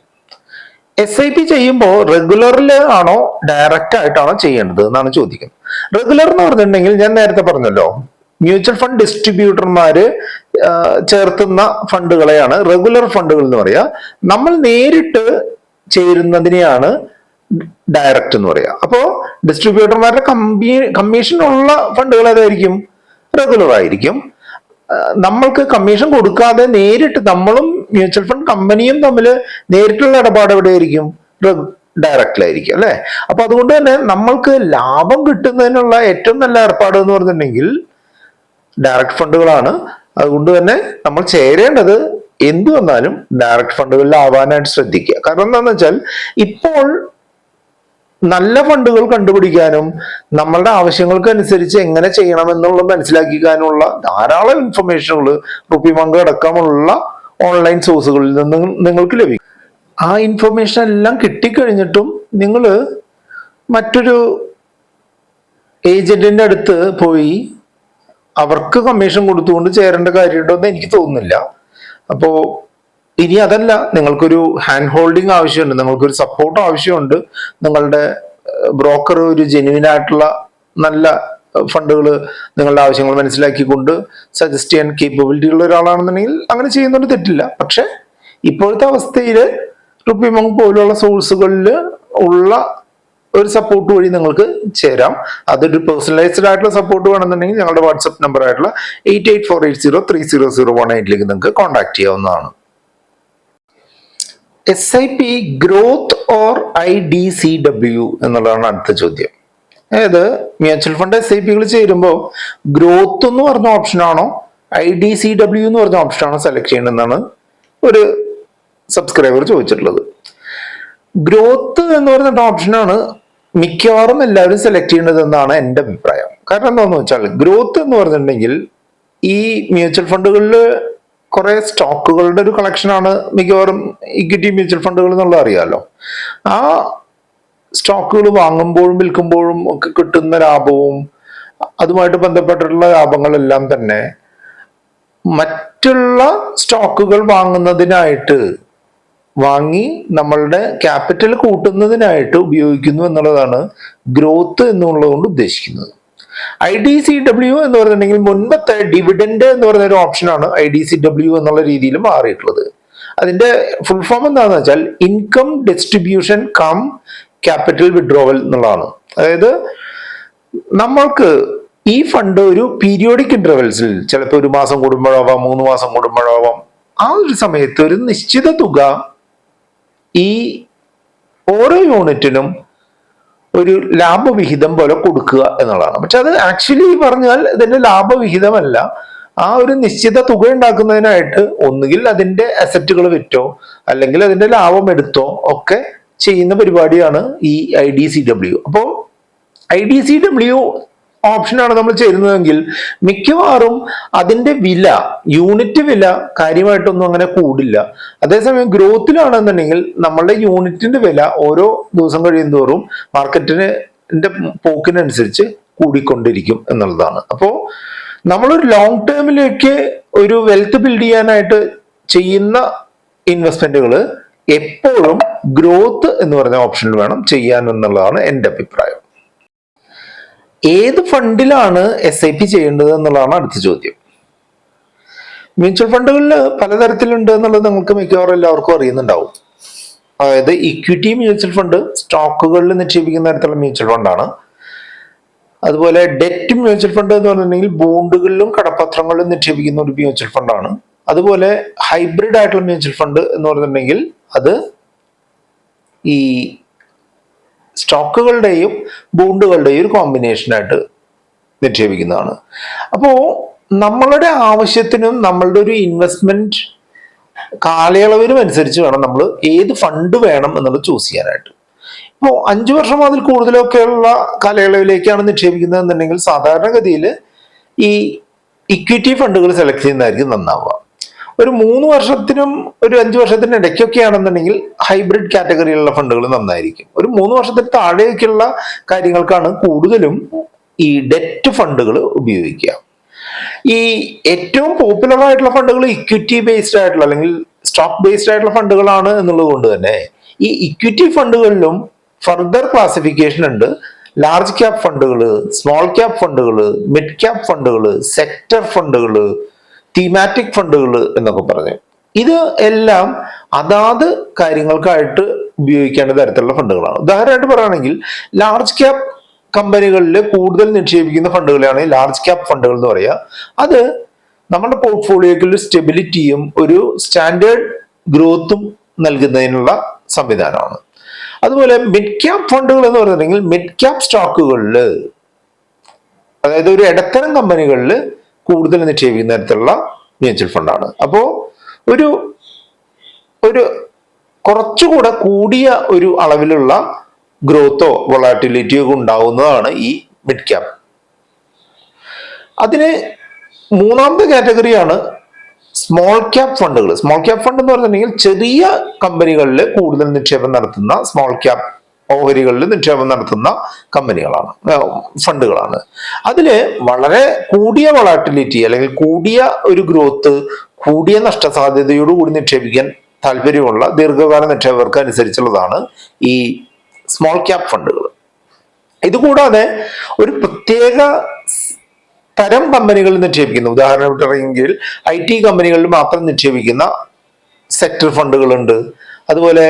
SIP ചെയ്യുമ്പോൾ റെഗുലറിൽ ആണോ ഡയറക്റ്റ് ആയിട്ടാണോ ചെയ്യേണ്ടത് എന്നാണ് ചോദിക്കുന്നത്. റെഗുലർ എന്ന് പറഞ്ഞിട്ടുണ്ടെങ്കിൽ ഞാൻ നേരത്തെ പറഞ്ഞല്ലോ, മ്യൂച്വൽ ഫണ്ട് ഡിസ്ട്രിബ്യൂട്ടർമാര് ചേർത്തുന്ന ഫണ്ടുകളെയാണ് റെഗുലർ ഫണ്ടുകൾ എന്ന് പറയുക. നമ്മൾ നേരിട്ട് ചേരുന്നതിനെയാണ് ഡയറക്റ്റ് എന്ന് പറയുക. അപ്പോ ഡിസ്ട്രിബ്യൂട്ടർമാരുടെ കമ്മീഷനുള്ള ഫണ്ടുകൾ ഏതായിരിക്കും? റെഗുലർ ആയിരിക്കും. നമ്മൾക്ക് കമ്മീഷൻ കൊടുക്കാതെ നേരിട്ട് നമ്മളും മ്യൂച്വൽ ഫണ്ട് കമ്പനിയും തമ്മിൽ നേരിട്ടുള്ള ഇടപാട് എവിടെയായിരിക്കും? ഡയറക്റ്റിലായിരിക്കും അല്ലെ. അപ്പൊ അതുകൊണ്ട് തന്നെ നമ്മൾക്ക് ലാഭം കിട്ടുന്നതിനുള്ള ഏറ്റവും നല്ല ഏർപ്പാട് എന്ന് പറഞ്ഞിട്ടുണ്ടെങ്കിൽ ഡയറക്റ്റ് ഫണ്ടുകളാണ്. അതുകൊണ്ട് തന്നെ നമ്മൾ ചേരേണ്ടത് എന്തു വന്നാലും ഡയറക്റ്റ് ഫണ്ടുകളിലാവാനായിട്ട് ശ്രദ്ധിക്കുക. കാരണം എന്താണെന്ന് വെച്ചാൽ ഇപ്പോൾ നല്ല ഫണ്ടുകൾ കണ്ടുപിടിക്കാനും നമ്മളുടെ ആവശ്യങ്ങൾക്ക് അനുസരിച്ച് എങ്ങനെ ചെയ്യണം എന്നുള്ളത് മനസ്സിലാക്കിക്കാനുള്ള ധാരാളം ഇൻഫർമേഷനുകൾ റുപ്പിമംഗ അടക്കമുള്ള ഓൺലൈൻ സോഴ്സുകളിൽ നിന്ന് നിങ്ങൾക്ക് ലഭിക്കും. ആ ഇൻഫർമേഷൻ എല്ലാം കിട്ടിക്കഴിഞ്ഞിട്ടും നിങ്ങൾ മറ്റൊരു ഏജന്റിന്റെ അടുത്ത് പോയി അവർക്ക് കമ്മീഷൻ കൊടുത്തുകൊണ്ട് ചേരേണ്ട കാര്യമുണ്ടോ എന്ന് എനിക്ക് തോന്നുന്നില്ല. അപ്പോ ഇനി അതല്ല, നിങ്ങൾക്കൊരു ഹാൻഡ് ഹോൾഡിങ് ആവശ്യമുണ്ട്, നിങ്ങൾക്കൊരു സപ്പോർട്ട് ആവശ്യമുണ്ട്, നിങ്ങളുടെ ബ്രോക്കർ ഒരു ജെന്യുവിൻ ആയിട്ടുള്ള നല്ല ഫണ്ടുകൾ നിങ്ങളുടെ ആവശ്യങ്ങൾ മനസ്സിലാക്കിക്കൊണ്ട് സജസ്റ്റ് ചെയ്യാൻ കേപ്പബിലിറ്റി ഉള്ള ഒരാളാണെന്നുണ്ടെങ്കിൽ അങ്ങനെ ചെയ്യുന്നതുകൊണ്ട് തെറ്റില്ല. പക്ഷെ ഇപ്പോഴത്തെ അവസ്ഥയിൽ റുപ്പിമംഗ് പോലുള്ള സോഴ്സുകളിൽ ഉള്ള ഒരു സപ്പോർട്ട് വഴി നിങ്ങൾക്ക് ചേരാം. അതൊരു പേഴ്സണലൈസ്ഡ് ആയിട്ടുള്ള സപ്പോർട്ട് വേണമെന്നുണ്ടെങ്കിൽ ഞങ്ങളുടെ വാട്സ്ആപ്പ് നമ്പർ ആയിട്ടുള്ള 8848030018 നിങ്ങൾക്ക് കോൺടാക്ട് ചെയ്യാവുന്നതാണ്. SIP ഗ്രോത്ത് ഓർ IDCW എന്നുള്ളതാണ് അടുത്ത ചോദ്യം. അതായത് മ്യൂച്വൽ ഫണ്ട് SIPകൾ ചേരുമ്പോൾ ഗ്രോത്ത് എന്ന് പറഞ്ഞ ഓപ്ഷനാണോ IDCW എന്ന് പറഞ്ഞ ഓപ്ഷനാണോ സെലക്ട് ചെയ്യണമെന്നാണ് ഒരു സബ്സ്ക്രൈബർ ചോദിച്ചിട്ടുള്ളത്. ഗ്രോത്ത് എന്ന് പറയുന്ന ഓപ്ഷനാണ് മിക്കവാറും എല്ലാവരും സെലക്ട് ചെയ്യേണ്ടത് എന്നാണ് എൻ്റെ അഭിപ്രായം. കാരണം എന്താണെന്ന് വെച്ചാൽ ഗ്രോത്ത് എന്ന് പറഞ്ഞിട്ടുണ്ടെങ്കിൽ ഈ മ്യൂച്വൽ ഫണ്ടുകളിൽ കുറെ സ്റ്റോക്കുകളുടെ ഒരു കളക്ഷനാണ് മിക്കവാറും ഇക്വിറ്റി മ്യൂച്വൽ ഫണ്ടുകൾ എന്നുള്ളത് അറിയാമല്ലോ. ആ സ്റ്റോക്കുകൾ വാങ്ങുമ്പോഴും വിൽക്കുമ്പോഴും ഒക്കെ കിട്ടുന്ന ലാഭവും അതുമായിട്ട് ബന്ധപ്പെട്ടിട്ടുള്ള ലാഭങ്ങളെല്ലാം തന്നെ മറ്റുള്ള സ്റ്റോക്കുകൾ വാങ്ങി നമ്മളുടെ ക്യാപിറ്റൽ കൂട്ടുന്നതിനായിട്ട് ഉപയോഗിക്കുന്നു എന്നുള്ളതാണ് ഗ്രോത്ത് എന്നുള്ളത് കൊണ്ട് ഉദ്ദേശിക്കുന്നത്. IDCW എന്ന് പറഞ്ഞിട്ടുണ്ടെങ്കിൽ മുൻപത്തെ ഡിവിഡൻഡ് എന്ന് പറയുന്ന ഒരു ഓപ്ഷനാണ് IDCW എന്നുള്ള രീതിയിൽ മാറിയിട്ടുള്ളത്. അതിന്റെ ഫുൾ ഫോം എന്താണെന്ന് വെച്ചാൽ income distribution cum capital withdrawal എന്നുള്ളതാണ്. അതായത് നമ്മൾക്ക് ഈ ഫണ്ട് ഒരു പീരിയോഡിക് ഇന്റർവെൽസിൽ, ചിലപ്പോൾ 1 മാസം കൂടുമ്പോഴാവാം, 3 മാസം കൂടുമ്പോഴാവാം, ആ ഒരു സമയത്ത് ഒരു നിശ്ചിത തുക ഈ ഓരോ യൂണിറ്റിനും ഒരു ലാഭവിഹിതം പോലെ കൊടുക്കുക എന്നുള്ളതാണ്. പക്ഷെ അത് ആക്ച്വലി പറഞ്ഞാൽ ഇതിന്റെ ലാഭവിഹിതമല്ല. ആ ഒരു നിശ്ചിത തുക ഉണ്ടാക്കുന്നതിനായിട്ട് ഒന്നുകിൽ അതിന്റെ അസറ്റുകൾ വിറ്റോ അല്ലെങ്കിൽ അതിന്റെ ലാഭം എടുത്തോ ഒക്കെ ചെയ്യുന്ന പരിപാടിയാണ് ഈ IDCW. അപ്പോൾ IDCW ഓപ്ഷനാണ് നമ്മൾ ചേരുന്നതെങ്കിൽ മിക്കവാറും അതിന്റെ വില, യൂണിറ്റ് വില കാര്യമായിട്ടൊന്നും അങ്ങനെ കൂടില്ല. അതേസമയം ഗ്രോത്തിലാണെന്നുണ്ടെങ്കിൽ നമ്മളുടെ യൂണിറ്റിന്റെ വില ഓരോ ദിവസം കഴിയുന്തോറും മാർക്കറ്റിന്റെ പോക്കിനനുസരിച്ച് കൂടിക്കൊണ്ടിരിക്കും എന്നുള്ളതാണ്. അപ്പോൾ നമ്മളൊരു ലോങ് ടേമിലേക്ക് ഒരു വെൽത്ത് ബിൽഡ് ചെയ്യാനായിട്ട് ചെയ്യുന്ന ഇൻവെസ്റ്റ്മെന്റുകൾ എപ്പോഴും ഗ്രോത്ത് എന്ന് പറഞ്ഞ ഓപ്ഷനിൽ വേണം ചെയ്യാൻ എന്നുള്ളതാണ് എൻ്റെ അഭിപ്രായം. ഏത് ഫണ്ടിലാണ് SIP ചെയ്യേണ്ടത് എന്നുള്ളതാണ് അടുത്ത ചോദ്യം. മ്യൂച്വൽ ഫണ്ടുകളിൽ പലതരത്തിലുണ്ട് എന്നുള്ളത് നിങ്ങൾക്ക് മിക്കവാറും എല്ലാവർക്കും അറിയുന്നുണ്ടാവും. അതായത് ഇക്വിറ്റി മ്യൂച്വൽ ഫണ്ട് സ്റ്റോക്കുകളിൽ നിക്ഷേപിക്കുന്ന തരത്തിലുള്ള മ്യൂച്വൽ ഫണ്ടാണ്. അതുപോലെ ഡെറ്റ് മ്യൂച്വൽ ഫണ്ട് എന്ന് പറഞ്ഞിട്ടുണ്ടെങ്കിൽ ബോണ്ടുകളിലും കടപ്പത്രങ്ങളിലും നിക്ഷേപിക്കുന്ന ഒരു മ്യൂച്വൽ ഫണ്ടാണ്. അതുപോലെ ഹൈബ്രിഡ് ആയിട്ടുള്ള മ്യൂച്വൽ ഫണ്ട് എന്ന് പറഞ്ഞിട്ടുണ്ടെങ്കിൽ അത് ഈ സ്റ്റോക്കുകളുടെയും ബോണ്ടുകളുടെയും ഒരു കോമ്പിനേഷനായിട്ട് നിക്ഷേപിക്കുന്നതാണ്. അപ്പോൾ നമ്മളുടെ ആവശ്യത്തിനും നമ്മളുടെ ഒരു ഇൻവെസ്റ്റ്മെന്റ് കാലയളവിനും അനുസരിച്ച് വേണം നമ്മൾ ഏത് ഫണ്ട് വേണം എന്നുള്ളത് ചൂസ് ചെയ്യാനായിട്ട്. അപ്പോൾ 5 വർഷം അതിൽ കൂടുതലൊക്കെയുള്ള കാലയളവിലേക്കാണ് നിക്ഷേപിക്കുന്നത് എന്നുണ്ടെങ്കിൽ സാധാരണഗതിയിൽ ഈ ഇക്വിറ്റി ഫണ്ടുകൾ സെലക്ട് ചെയ്യുന്നതായിരിക്കും നന്നാവുക. ഒരു 3 വർഷത്തിനും ഒരു 5 വർഷത്തിനും ഇടയ്ക്കൊക്കെയാണെന്നുണ്ടെങ്കിൽ ഹൈബ്രിഡ് കാറ്റഗറിയിലുള്ള ഫണ്ടുകൾ നന്നായിരിക്കും. ഒരു 3 വർഷത്തിന് താഴേക്കുള്ള കാര്യങ്ങൾക്കാണ് കൂടുതലും ഈ ഡെറ്റ് ഫണ്ടുകൾ ഉപയോഗിക്കുക. ഈ ഏറ്റവും പോപ്പുലർ ആയിട്ടുള്ള ഫണ്ടുകൾ ഇക്വിറ്റി ബേസ്ഡ് ആയിട്ടുള്ള അല്ലെങ്കിൽ സ്റ്റോക്ക് ബേസ്ഡ് ആയിട്ടുള്ള ഫണ്ടുകളാണ് എന്നുള്ളത് കൊണ്ട് തന്നെ ഈ ഇക്വിറ്റി ഫണ്ടുകളിലും ഫർദർ ക്ലാസിഫിക്കേഷൻ ഉണ്ട്. ലാർജ് ക്യാപ് ഫണ്ടുകൾ, സ്മോൾ ക്യാപ് ഫണ്ടുകൾ, മിഡ് ക്യാപ് ഫണ്ടുകൾ, സെക്ടർ ഫണ്ടുകൾ, തീമാറ്റിക് ഫണ്ടുകൾ എന്നൊക്കെ പറഞ്ഞു. ഇത് എല്ലാം അതാത് കാര്യങ്ങൾക്കായിട്ട് ഉപയോഗിക്കേണ്ട തരത്തിലുള്ള ഫണ്ടുകളാണ്. ഉദാഹരണമായിട്ട് പറയുകയാണെങ്കിൽ ലാർജ് ക്യാപ് കമ്പനികളിൽ കൂടുതൽ നിക്ഷേപിക്കുന്ന ഫണ്ടുകളെയാണ് ലാർജ് ക്യാപ് ഫണ്ടുകൾ എന്ന് പറയുക. അത് നമ്മുടെ പോർട്ട്ഫോളിയോയ്ക്ക് ഒരു സ്റ്റെബിലിറ്റിയും ഒരു സ്റ്റാൻഡേർഡ് ഗ്രോത്തും നൽകുന്നതിനുള്ള സംവിധാനമാണ്. അതുപോലെ മിഡ് ക്യാപ് ഫണ്ടുകൾ എന്ന് പറഞ്ഞിട്ടുണ്ടെങ്കിൽ മിഡ് ക്യാപ് സ്റ്റോക്കുകളിൽ, അതായത് ഒരു ഇടത്തരം കമ്പനികളിൽ കൂടുതൽ നിക്ഷേപിക്കുന്ന തരത്തിലുള്ള മ്യൂച്വൽ ഫണ്ടാണ്. അപ്പോ ഒരു ഒരു കുറച്ചുകൂടെ കൂടിയ ഒരു അളവിലുള്ള ഗ്രോത്തോ വൊളാറ്റിലിറ്റിയോ ഉണ്ടാവുന്നതാണ് ഈ മിഡ് ക്യാപ്. അതിന് മൂന്നാമത്തെ കാറ്റഗറിയാണ് സ്മോൾ ക്യാപ് ഫണ്ടുകൾ. സ്മോൾ ക്യാപ് ഫണ്ട് എന്ന് പറഞ്ഞിട്ടുണ്ടെങ്കിൽ ചെറിയ കമ്പനികളിൽ കൂടുതൽ നിക്ഷേപം നടത്തുന്ന സ്മോൾ ക്യാപ് ഓഹരികളിൽ നിക്ഷേപം നടത്തുന്ന കമ്പനികളാണ്, ഫണ്ടുകളാണ്. അതില് വളരെ കൂടിയ വൊളാറ്റിലിറ്റി അല്ലെങ്കിൽ കൂടിയ ഒരു ഗ്രോത്ത്, കൂടിയ നഷ്ടസാധ്യതയോടുകൂടി നിക്ഷേപിക്കാൻ താല്പര്യമുള്ള ദീർഘകാല നിക്ഷേപകർക്ക് അനുസരിച്ചുള്ളതാണ് ഈ സ്മോൾ ക്യാപ് ഫണ്ടുകൾ. ഇതുകൂടാതെ ഒരു പ്രത്യേക തരം കമ്പനികളിൽ നിക്ഷേപിക്കുന്ന, ഉദാഹരണം പറയുമെങ്കിൽ IT കമ്പനികളിൽ മാത്രം നിക്ഷേപിക്കുന്ന സെക്ടർ ഫണ്ടുകളുണ്ട്. അതുപോലെ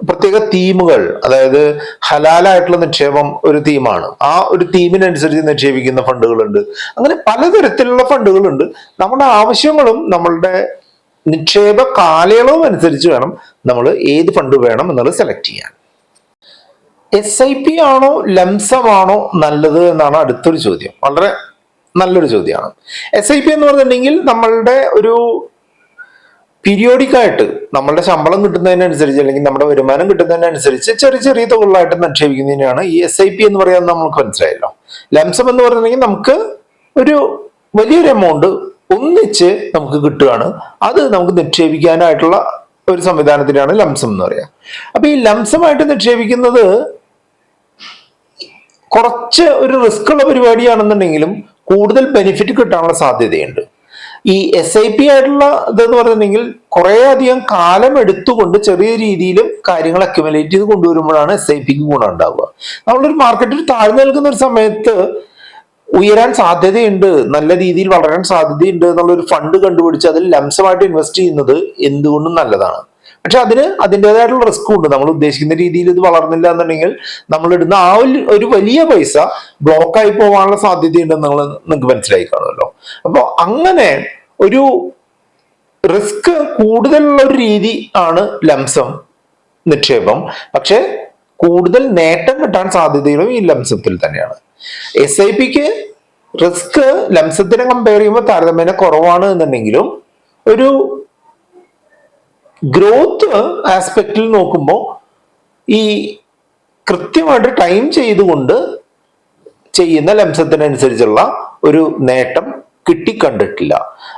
പ്രത്യേക തീമുകൾ, അതായത് ഹലാലായിട്ടുള്ള നിക്ഷേപം ഒരു തീമാണ്, ആ ഒരു തീമിനനുസരിച്ച് നിക്ഷേപിക്കുന്ന ഫണ്ടുകളുണ്ട്. അങ്ങനെ പലതരത്തിലുള്ള ഫണ്ടുകളുണ്ട്. നമ്മുടെ ആവശ്യങ്ങളും നമ്മളുടെ നിക്ഷേപ കാലയളവും അനുസരിച്ച് വേണം നമ്മൾ ഏത് ഫണ്ട് വേണം എന്നുള്ളത് സെലക്ട് ചെയ്യാൻ. SIP ആണോ ലംസം ആണോ നല്ലത് എന്നാണ് അടുത്തൊരു ചോദ്യം. വളരെ നല്ലൊരു ചോദ്യമാണ്. SIP എന്ന് പറഞ്ഞിട്ടുണ്ടെങ്കിൽ നമ്മളുടെ ഒരു പീരിയോഡിക് ആയിട്ട് നമ്മളുടെ ശമ്പളം കിട്ടുന്നതിനനുസരിച്ച് അല്ലെങ്കിൽ നമ്മുടെ വരുമാനം കിട്ടുന്നതിനനുസരിച്ച് ചെറിയ ചെറിയ തുകകളായിട്ട് നിക്ഷേപിക്കുന്നതിനാണ് ഈ SIP എന്ന് പറയാൻ നമുക്ക് മനസ്സിലായല്ലോ. ലംസം എന്ന് പറഞ്ഞിട്ടുണ്ടെങ്കിൽ നമുക്ക് ഒരു വലിയൊരു എമൗണ്ട് ഒന്നിച്ച് നമുക്ക് കിട്ടുകയാണ്, അത് നമുക്ക് നിക്ഷേപിക്കാനായിട്ടുള്ള ഒരു സംവിധാനത്തിനാണ് ലംസം എന്ന് പറയുക. അപ്പൊ ഈ ലംസമായിട്ട് നിക്ഷേപിക്കുന്നത് കുറച്ച് ഒരു റിസ്ക് ഉള്ള പരിപാടിയാണെന്നുണ്ടെങ്കിലും കൂടുതൽ ബെനിഫിറ്റ് കിട്ടാനുള്ള സാധ്യതയുണ്ട്. ഈ SIP ആയിട്ടുള്ള ഇതെന്ന് പറഞ്ഞിട്ടുണ്ടെങ്കിൽ കുറെ അധികം കാലം എടുത്തുകൊണ്ട് ചെറിയ രീതിയിലും കാര്യങ്ങൾ അക്യുമുലേറ്റ് ചെയ്ത് കൊണ്ടുവരുമ്പോഴാണ് SIPക്ക് ഗുണം ഉണ്ടാവുക. നമ്മളൊരു മാർക്കറ്റിൽ താഴ്ന്നു നിൽക്കുന്ന ഒരു സമയത്ത് ഉയരാൻ സാധ്യതയുണ്ട്, നല്ല രീതിയിൽ വളരാൻ സാധ്യതയുണ്ട് എന്നുള്ളൊരു ഫണ്ട് കണ്ടുപിടിച്ച് അതിൽ ലംസമായിട്ട് ഇൻവെസ്റ്റ് ചെയ്യുന്നത് എന്തുകൊണ്ടും നല്ലതാണ്. പക്ഷെ അതിന് അതിൻ്റെതായിട്ടുള്ള റിസ്ക്കും ഉണ്ട്. നമ്മൾ ഉദ്ദേശിക്കുന്ന രീതിയിൽ ഇത് വളർന്നില്ല എന്നുണ്ടെങ്കിൽ നമ്മൾ ഇടുന്ന ആ ഒരു വലിയ പൈസ ബ്ലോക്കായി പോകാനുള്ള സാധ്യതയുണ്ടെന്ന് നിങ്ങൾക്ക് മനസ്സിലായി കാണുമല്ലോ. അപ്പോൾ അങ്ങനെ ഒരു റിസ്ക് കൂടുതലുള്ള ഒരു രീതി ആണ് ലംസം നിക്ഷേപം. പക്ഷെ കൂടുതൽ നേട്ടം കിട്ടാൻ സാധ്യതകളും ഈ ലംസത്തിൽ തന്നെയാണ്. SIPക്ക് റിസ്ക് ലംസത്തിനെ കമ്പയർ ചെയ്യുമ്പോൾ താരതമ്യേന കുറവാണ് എന്നുണ്ടെങ്കിലും ഒരു ഗ്രോത്ത് ആസ്പെക്റ്റിൽ നോക്കുമ്പോൾ ഈ കൃത്യമായിട്ട് ടൈം ചെയ്തുകൊണ്ട് ചെയ്യുന്ന ലംസത്തിനനുസരിച്ചുള്ള ഒരു നേട്ടം കിട്ടിക്കണ്ടിട്ടില്ല.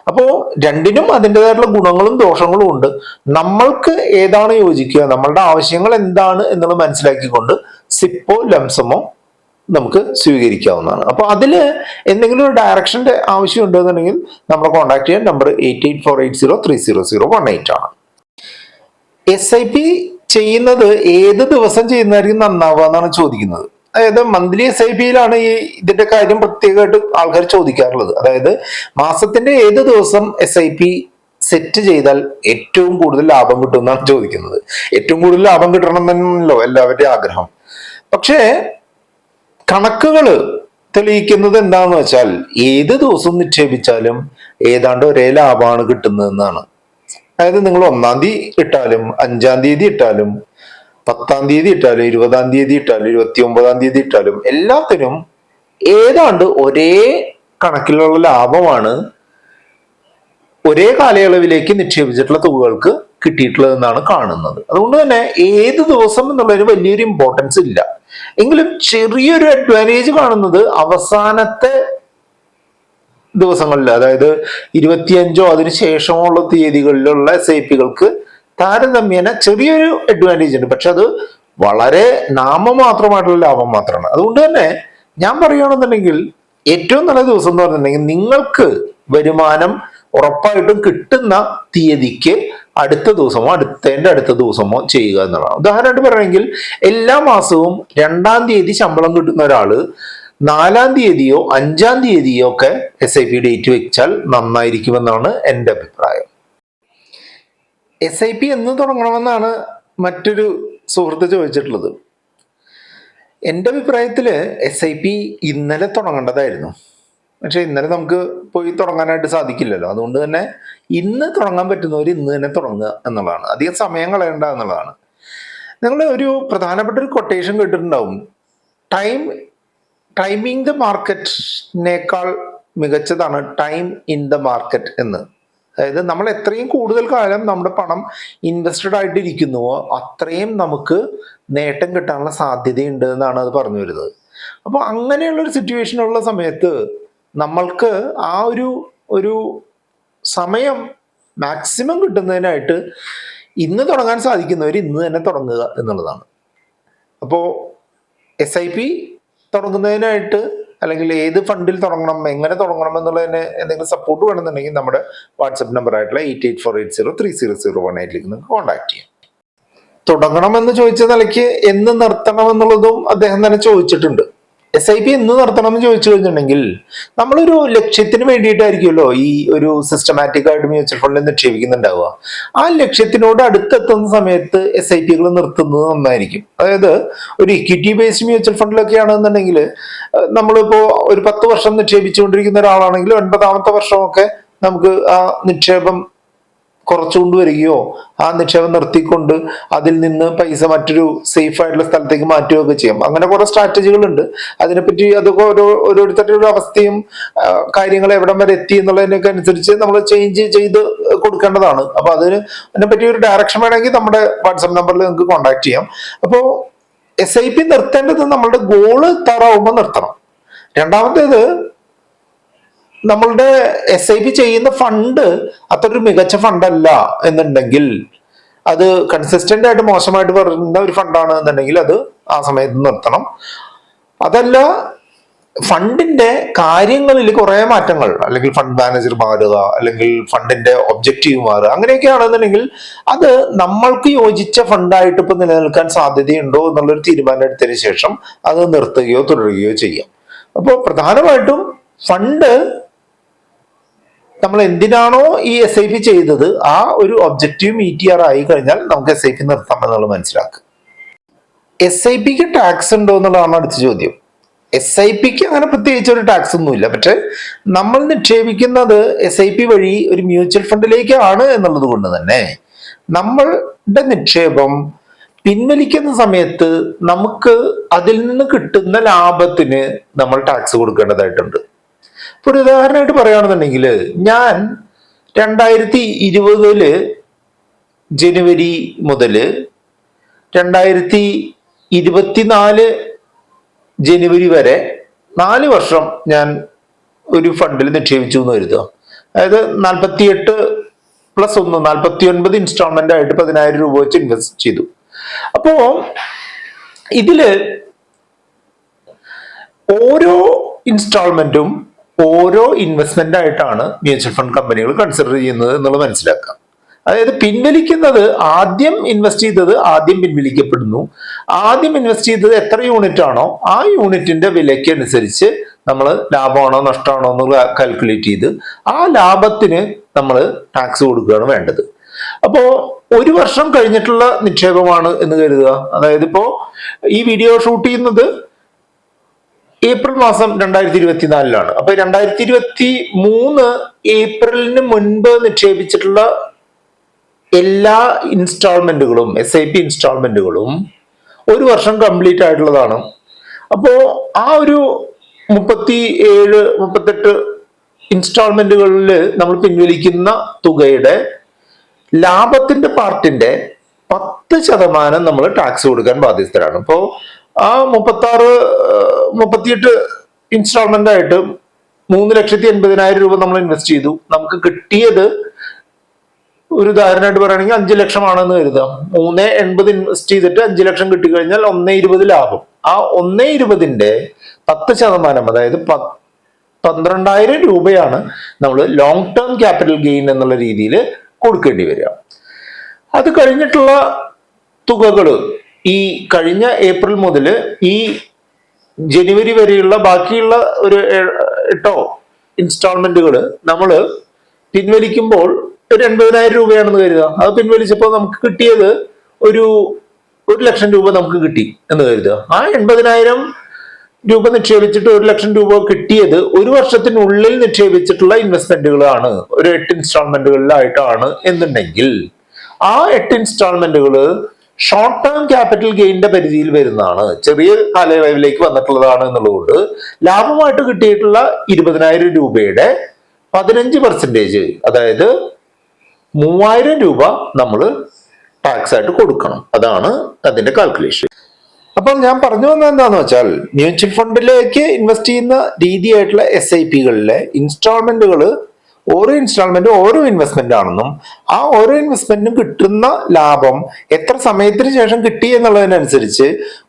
അപ്പോൾ രണ്ടിനും അതിൻ്റെതായിട്ടുള്ള ഗുണങ്ങളും ദോഷങ്ങളും ഉണ്ട്. നമ്മൾക്ക് ഏതാണ് യോജിക്കുക, നമ്മളുടെ ആവശ്യങ്ങൾ എന്താണ് എന്നുള്ളത് മനസ്സിലാക്കിക്കൊണ്ട് സിപ്പോ ലംസമോ നമുക്ക് സ്വീകരിക്കാവുന്നതാണ്. അപ്പൊ അതില് എന്തെങ്കിലും ഒരു ഡയറക്ഷന്റെ ആവശ്യം ഉണ്ടെന്നുണ്ടെങ്കിൽ നമ്മളെ കോൺടാക്ട് ചെയ്യാൻ നമ്പർ 8848030018 ആണ്. SIP ചെയ്യുന്നത് ഏത് ദിവസം ചെയ്യുന്നതായിരിക്കും നന്നാവുക എന്നാണ് ചോദിക്കുന്നത്. അതായത് മന്ത്ലി SIPയിലാണ് ഈ ഇതിന്റെ കാര്യം പ്രത്യേകമായിട്ട് ആൾക്കാർ ചോദിക്കാറുള്ളത്. അതായത് മാസത്തിന്റെ ഏത് ദിവസം SIP സെറ്റ് ചെയ്താൽ ഏറ്റവും കൂടുതൽ ലാഭം കിട്ടും എന്നാണ് ചോദിക്കുന്നത്. ഏറ്റവും കൂടുതൽ ലാഭം കിട്ടണം എന്നല്ലോ എല്ലാവരുടെയും ആഗ്രഹം. പക്ഷേ കണക്കുകൾ തെളിയിക്കുന്നത് എന്താണെന്ന് വെച്ചാൽ ഏത് ദിവസവും നിക്ഷേപിച്ചാലും ഏതാണ്ട് ഒരേ ലാഭമാണ് കിട്ടുന്നതെന്നാണ്. അതായത് നിങ്ങൾ 1-ാം തീയതി ഇട്ടാലും 5-ാം തീയതി ഇട്ടാലും 10-ാം തീയതി ഇട്ടാലും 20-ാം തീയതി ഇട്ടാലും 29-ാം തീയതി ഇട്ടാലും എല്ലാത്തിനും ഏതാണ്ട് ഒരേ കണക്കിലുള്ള ലാഭമാണ് ഒരേ കാലയളവിലേക്ക് നിക്ഷേപിച്ചിട്ടുള്ള തുകകൾക്ക് കിട്ടിയിട്ടുള്ളതെന്നാണ് കാണുന്നത്. അതുകൊണ്ട് തന്നെ ഏത് ദിവസം എന്നുള്ളതിന് വലിയൊരു ഇമ്പോർട്ടൻസ് ഇല്ല. എങ്കിലും ചെറിയൊരു അഡ്വാൻറ്റേജ് കാണുന്നത് അവസാനത്തെ ദിവസങ്ങളിൽ, അതായത് 25 അതിന് ശേഷമോ ഉള്ള തീയതികളിലുള്ള SIP-കൾക്ക് താരതമ്യേന ചെറിയൊരു അഡ്വാൻറ്റേജ് ഉണ്ട്. പക്ഷെ അത് വളരെ നാമമാത്രമായിട്ടുള്ള ലാഭം മാത്രമാണ്. അതുകൊണ്ട് തന്നെ ഞാൻ പറയുകയാണെന്നുണ്ടെങ്കിൽ ഏറ്റവും നല്ല ദിവസം എന്ന് പറഞ്ഞിട്ടുണ്ടെങ്കിൽ നിങ്ങൾക്ക് വരുമാനം ഉറപ്പായിട്ടും കിട്ടുന്ന തീയതിക്ക് അടുത്ത ദിവസമോ അടുത്ത ദിവസമോ ചെയ്യുക എന്നുള്ളതാണ്. ഉദാഹരണമായിട്ട് പറയുകയാണെങ്കിൽ എല്ലാ മാസവും 2-ാം തീയതി ശമ്പളം കിട്ടുന്ന ഒരാള് 4-ാം തീയതിയോ 5-ാം തീയതിയോ ഒക്കെ SIP ഡേറ്റ് വെച്ചാൽ നന്നായിരിക്കുമെന്നാണ് എൻ്റെ അഭിപ്രായം. SIP എന്ന് തുടങ്ങണമെന്നാണ് മറ്റൊരു സുഹൃത്ത് ചോദിച്ചിട്ടുള്ളത്. എൻ്റെ അഭിപ്രായത്തിൽ SIP ഇന്നലെ തുടങ്ങേണ്ടതായിരുന്നു. പക്ഷെ ഇന്നലെ നമുക്ക് പോയി തുടങ്ങാനായിട്ട് സാധിക്കില്ലല്ലോ. അതുകൊണ്ട് തന്നെ ഇന്ന് തുടങ്ങാൻ പറ്റുന്നവർ ഇന്ന് തന്നെ തുടങ്ങുക എന്നുള്ളതാണ്. അധികം സമയം കളയണ്ട എന്നുള്ളതാണ്. നിങ്ങൾ ഒരു പ്രധാനപ്പെട്ട ഒരു കൊട്ടേഷൻ കേട്ടിട്ടുണ്ടാവും, ടൈമിങ് ദ മാർക്കറ്റിനേക്കാൾ മികച്ചതാണ് ടൈം ഇൻ ദ മാർക്കറ്റ് എന്ന്. അതായത് നമ്മൾ എത്രയും കൂടുതൽ കാലം നമ്മുടെ പണം ഇൻവെസ്റ്റഡ് ആയിട്ട് ഇരിക്കുന്നുവോ അത്രയും നമുക്ക് നേട്ടം കിട്ടാനുള്ള സാധ്യതയുണ്ട് എന്നാണ് അത് പറഞ്ഞു വരുന്നത്. അപ്പോൾ അങ്ങനെയുള്ളൊരു സിറ്റുവേഷനുള്ള സമയത്ത് നമ്മൾക്ക് ആ ഒരു സമയം മാക്സിമം കിട്ടുന്നതിനായിട്ട് ഇന്ന് തുടങ്ങാൻ സാധിക്കുന്നവർ ഇന്ന് തന്നെ തുടങ്ങുക എന്നുള്ളതാണ്. അപ്പോൾ SIP തുടങ്ങുന്നതിനായിട്ട് അല്ലെങ്കിൽ ഏത് ഫണ്ടിൽ തുടങ്ങണം, എങ്ങനെ തുടങ്ങണം എന്നുള്ളതിന് എന്തെങ്കിലും സപ്പോർട്ട് വേണമെന്നുണ്ടെങ്കിൽ നമ്മുടെ വാട്സപ്പ് നമ്പർ ആയിട്ടുള്ള 8848030018 നിങ്ങൾക്ക് കോൺടാക്ട് ചെയ്യാം. തുടങ്ങണമെന്ന് ചോദിച്ച നിലയ്ക്ക് എന്ന് നിർത്തണം എന്നുള്ളതും അദ്ദേഹം തന്നെ ചോദിച്ചിട്ടുണ്ട്. SIP എന്ന് നിർത്തണം എന്ന് ചോദിച്ചു കഴിഞ്ഞിട്ടുണ്ടെങ്കിൽ നമ്മളൊരു ലക്ഷ്യത്തിന് വേണ്ടിയിട്ടായിരിക്കുമല്ലോ ഈ ഒരു സിസ്റ്റമാറ്റിക് ആയിട്ട് മ്യൂച്വൽ ഫണ്ടിൽ നിക്ഷേപിക്കുന്നുണ്ടാവുക. ആ ലക്ഷ്യത്തിനോട് അടുത്തെത്തുന്ന സമയത്ത് SIP-കൾ നിർത്തുന്നത് നന്നായിരിക്കും. അതായത് ഒരു ഇക്വിറ്റി ബേസ്ഡ് മ്യൂച്വൽ ഫണ്ടിലൊക്കെ ആണെന്നുണ്ടെങ്കിൽ നമ്മളിപ്പോ ഒരു 10 വർഷം നിക്ഷേപിച്ചുകൊണ്ടിരിക്കുന്ന ഒരാളാണെങ്കിൽ 9-ാമത്തെ വർഷമൊക്കെ നമുക്ക് ആ നിക്ഷേപം കുറച്ചുകൊണ്ട് വരികയോ ആ നിക്ഷേപം നിർത്തിക്കൊണ്ട് അതിൽ നിന്ന് പൈസ മറ്റൊരു സേഫ് ആയിട്ടുള്ള സ്ഥലത്തേക്ക് മാറ്റുകയൊക്കെ ചെയ്യാം. അങ്ങനെ കുറെ സ്ട്രാറ്റജികളുണ്ട്. അതിനെപ്പറ്റി അതൊക്കെ ഓരോരുത്തരുടെ ഒരു അവസ്ഥയും കാര്യങ്ങൾ എവിടം വരെ എത്തി എന്നുള്ളതിനൊക്കെ അനുസരിച്ച് നമ്മൾ ചേഞ്ച് ചെയ്ത് കൊടുക്കേണ്ടതാണ്. അപ്പൊ അതിനെപ്പറ്റി ഒരു ഡയറക്ഷൻ വേണമെങ്കിൽ നമ്മുടെ വാട്സാപ്പ് നമ്പറിൽ നിങ്ങൾക്ക് കോൺടാക്ട് ചെയ്യാം. അപ്പോൾ SIP നിർത്തേണ്ടത് നമ്മളുടെ ഗോള് എത്താറാവുമ്പോൾ നിർത്തണം. രണ്ടാമത്തേത്, നമ്മളുടെ SIP ചെയ്യുന്ന ഫണ്ട് അത്രയൊരു മികച്ച ഫണ്ടല്ല എന്നുണ്ടെങ്കിൽ, അത് കൺസിസ്റ്റന്റ് ആയിട്ട് മോശമായിട്ട് വരുന്ന ഒരു ഫണ്ടാണ് എന്നുണ്ടെങ്കിൽ അത് ആ സമയത്ത് നിർത്തണം. അതല്ല, ഫണ്ടിന്റെ കാര്യങ്ങളിൽ കുറെ മാറ്റങ്ങൾ, അല്ലെങ്കിൽ ഫണ്ട് മാനേജർ മാറുക, അല്ലെങ്കിൽ ഫണ്ടിന്റെ ഒബ്ജക്റ്റീവ് മാറുക, അങ്ങനെയൊക്കെ ആണെന്നുണ്ടെങ്കിൽ അത് നമ്മൾക്ക് യോജിച്ച ഫണ്ടായിട്ട് ഇപ്പൊ നിലനിൽക്കാൻ സാധ്യതയുണ്ടോ എന്നുള്ളൊരു തീരുമാനം എടുത്തതിന് ശേഷം അത് നിർത്തുകയോ തുടരുകയോ ചെയ്യാം. അപ്പോൾ പ്രധാനമായിട്ടും ഫണ്ട് നമ്മൾ എന്തിനാണോ ഈ SIP ചെയ്തത് ആ ഒരു ഒബ്ജക്റ്റീവ് മീറ്റ് ചെയ്യാറായി കഴിഞ്ഞാൽ നമുക്ക് SIP നിർത്താം എന്നുള്ളത് മനസ്സിലാക്കുക. SIP-ക്ക് ടാക്സ് ഉണ്ടോ എന്നുള്ളതാണ് അടുത്ത ചോദ്യം. SIP-ക്ക് അങ്ങനെ പ്രത്യേകിച്ച് ഒരു ടാക്സ് ഒന്നുമില്ല. പക്ഷെ നമ്മൾ നിക്ഷേപിക്കുന്നത് SIP വഴി ഒരു മ്യൂച്വൽ ഫണ്ടിലേക്കാണ് എന്നുള്ളത് കൊണ്ട് തന്നെ നമ്മളുടെ നിക്ഷേപം പിൻവലിക്കുന്ന സമയത്ത് നമുക്ക് അതിൽ നിന്ന് കിട്ടുന്ന ലാഭത്തിന് നമ്മൾ ടാക്സ് കൊടുക്കേണ്ടതായിട്ടുണ്ട്. ഒരു ഉദാഹരണമായിട്ട് പറയുകയാണെന്നുണ്ടെങ്കിൽ, ഞാൻ 2020 ജനുവരി മുതൽ 2024 ജനുവരി വരെ 4 വർഷം ഞാൻ ഒരു ഫണ്ടിൽ നിക്ഷേപിച്ചു എന്ന് കരുതുക. അതായത് 48+1 ഇൻസ്റ്റാൾമെന്റ് ആയിട്ട് 10,000 രൂപ വെച്ച് ഇൻവെസ്റ്റ് ചെയ്തു. അപ്പോ ഇതില് ഓരോ ഇൻസ്റ്റാൾമെന്റും ഓരോ ഇൻവെസ്റ്റ്മെന്റ് ആയിട്ടാണ് മ്യൂച്വൽ ഫണ്ട് കമ്പനികൾ കൺസിഡർ ചെയ്യുന്നത് എന്നുള്ളത് മനസ്സിലാക്കാം. അതായത് പിൻവലിക്കുന്നത്, ആദ്യം ഇൻവെസ്റ്റ് ചെയ്തത് ആദ്യം പിൻവലിക്കപ്പെടുന്നു. ആദ്യം ഇൻവെസ്റ്റ് ചെയ്തത് എത്ര യൂണിറ്റ് ആണോ ആ യൂണിറ്റിന്റെ വിലയ്ക്ക് അനുസരിച്ച് നമ്മൾ ലാഭമാണോ നഷ്ടമാണോ എന്ന് കാൽക്കുലേറ്റ് ചെയ്ത് ആ ലാഭത്തിന് നമ്മൾ ടാക്സ് കൊടുക്കുകയാണ് വേണ്ടത്. അപ്പോ 1 വർഷം കഴിഞ്ഞിട്ടുള്ള നിക്ഷേപമാണ് എന്ന് കരുതുക. അതായത് ഇപ്പോ ഈ വീഡിയോ ഷൂട്ട് ചെയ്യുന്നത് ഏപ്രിൽ മാസം 2024 അപ്പൊ 2023 ഏപ്രിലിന് മുൻപ് നിക്ഷേപിച്ചിട്ടുള്ള എല്ലാ ഇൻസ്റ്റാൾമെന്റുകളും SIP ഇൻസ്റ്റാൾമെന്റുകളും 1 വർഷം കംപ്ലീറ്റ് ആയിട്ടുള്ളതാണ്. അപ്പോ ആ ഒരു 37-38 ഇൻസ്റ്റാൾമെന്റുകളിൽ നമ്മൾ പിൻവലിക്കുന്ന തുകയുടെ ലാഭത്തിന്റെ പാർട്ടിന്റെ 10% നമ്മൾ ടാക്സ് കൊടുക്കാൻ ബാധ്യസ്ഥരാണ്. ഇപ്പോ ആ 38 ഇൻസ്റ്റാൾമെന്റ് ആയിട്ട് 3,80,000 രൂപ നമ്മൾ ഇൻവെസ്റ്റ് ചെയ്തു. നമുക്ക് കിട്ടിയത് ഒരു ഉദാഹരണമായിട്ട് പറയുകയാണെങ്കിൽ 5 ലക്ഷമാണെന്ന് കരുതാം. 3,80 ഇൻവെസ്റ്റ് ചെയ്തിട്ട് 5 ലക്ഷം കിട്ടിക്കഴിഞ്ഞാൽ 1,20 ലാഭം. ആ 1,20ന്റെ 10%, അതായത് 12,000 രൂപയാണ് നമ്മൾ ലോങ് ടേം ക്യാപിറ്റൽ ഗെയിൻ എന്നുള്ള രീതിയിൽ കൊടുക്കേണ്ടി വരിക. അത് കഴിഞ്ഞിട്ടുള്ള തുകകൾ ഈ കഴിഞ്ഞ ഏപ്രിൽ മുതൽ ഈ ജനുവരി വരെയുള്ള ബാക്കിയുള്ള ഒരു 8 ഇൻസ്റ്റാൾമെന്റുകൾ നമ്മൾ പിൻവലിക്കുമ്പോൾ ഒരു 80,000 രൂപയാണെന്ന് കരുതുക. അത് പിൻവലിച്ചപ്പോൾ നമുക്ക് കിട്ടിയത് ഒരു 1,00,000 രൂപ നമുക്ക് കിട്ടി എന്ന് കരുതുക. ആ 80,000 രൂപ നിക്ഷേപിച്ചിട്ട് 1,00,000 രൂപ കിട്ടിയത് ഒരു വർഷത്തിനുള്ളിൽ നിക്ഷേപിച്ചിട്ടുള്ള ഇൻവെസ്റ്റ്മെന്റുകളാണ്, ഒരു 8 ഇൻസ്റ്റാൾമെന്റുകളിലായിട്ടാണ് എന്നുണ്ടെങ്കിൽ ആ 8 ഇൻസ്റ്റാൾമെന്റുകൾ ഷോർട്ട് ടേം ക്യാപിറ്റൽ ഗെയിനിന്റെ പരിധിയിൽ വരുന്നതാണ്, ചെറിയ കാലയളവിലേക്ക് വന്നിട്ടുള്ളതാണ് എന്നുള്ളതുകൊണ്ട് ലാഭമായിട്ട് കിട്ടിയിട്ടുള്ള 20,000 രൂപയുടെ 15%, അതായത് 3,000 രൂപ നമ്മൾ ടാക്സ് ആയിട്ട് കൊടുക്കണം. അതാണ് അതിന്റെ കാൽക്കുലേഷൻ. അപ്പോൾ ഞാൻ പറഞ്ഞു വന്നത് എന്താന്ന് വെച്ചാൽ, മ്യൂച്വൽ ഫണ്ടിലേക്ക് ഇൻവെസ്റ്റ് ചെയ്യുന്ന രീതിയായിട്ടുള്ള SIP-കളിലെ ഇൻസ്റ്റാൾമെന്റുകൾ ഓരോ ഇൻസ്റ്റാൾമെന്റും ഓരോ ഇൻവെസ്റ്റ്മെന്റ് ആണെന്നും ആ ഓരോ ഇൻവെസ്റ്റ്മെന്റിനും കിട്ടുന്ന ലാഭം എത്ര സമയത്തിന് ശേഷം കിട്ടി എന്നുള്ളതിനനുസരിച്ച്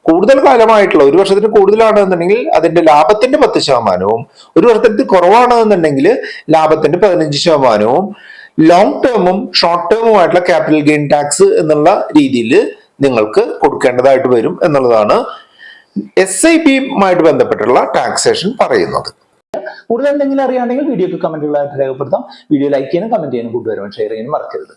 കൂടുതൽ കാലമായിട്ടുള്ള, ഒരു വർഷത്തിന് കൂടുതലാണെന്നുണ്ടെങ്കിൽ അതിന്റെ ലാഭത്തിന്റെ 10%, ഒരു വർഷത്തിന് കുറവാണെന്നുണ്ടെങ്കിൽ ലാഭത്തിന്റെ 15%, ലോങ് ടേമും ഷോർട്ട് ടേമുമായിട്ടുള്ള ക്യാപിറ്റൽ ഗെയിൻ ടാക്സ് എന്നുള്ള രീതിയിൽ നിങ്ങൾക്ക് കൊടുക്കേണ്ടതായിട്ട് വരും എന്നുള്ളതാണ് SIP-യുമായിട്ട് ബന്ധപ്പെട്ടുള്ള ടാക്സേഷൻ പറയുന്നത്. കൂടുതൽ എന്തെങ്കിലും അറിയാണെങ്കിൽ വീഡിയോക്ക് കമന്റുകളായിട്ട് രേഖപ്പെടുത്താം. വീഡിയോ ലൈക്ക് ചെയ്യാനും കമന്റ് ചെയ്യാനും കൂട്ടുകാരും ഷെയർ ചെയ്യാനും മറക്കരുത്.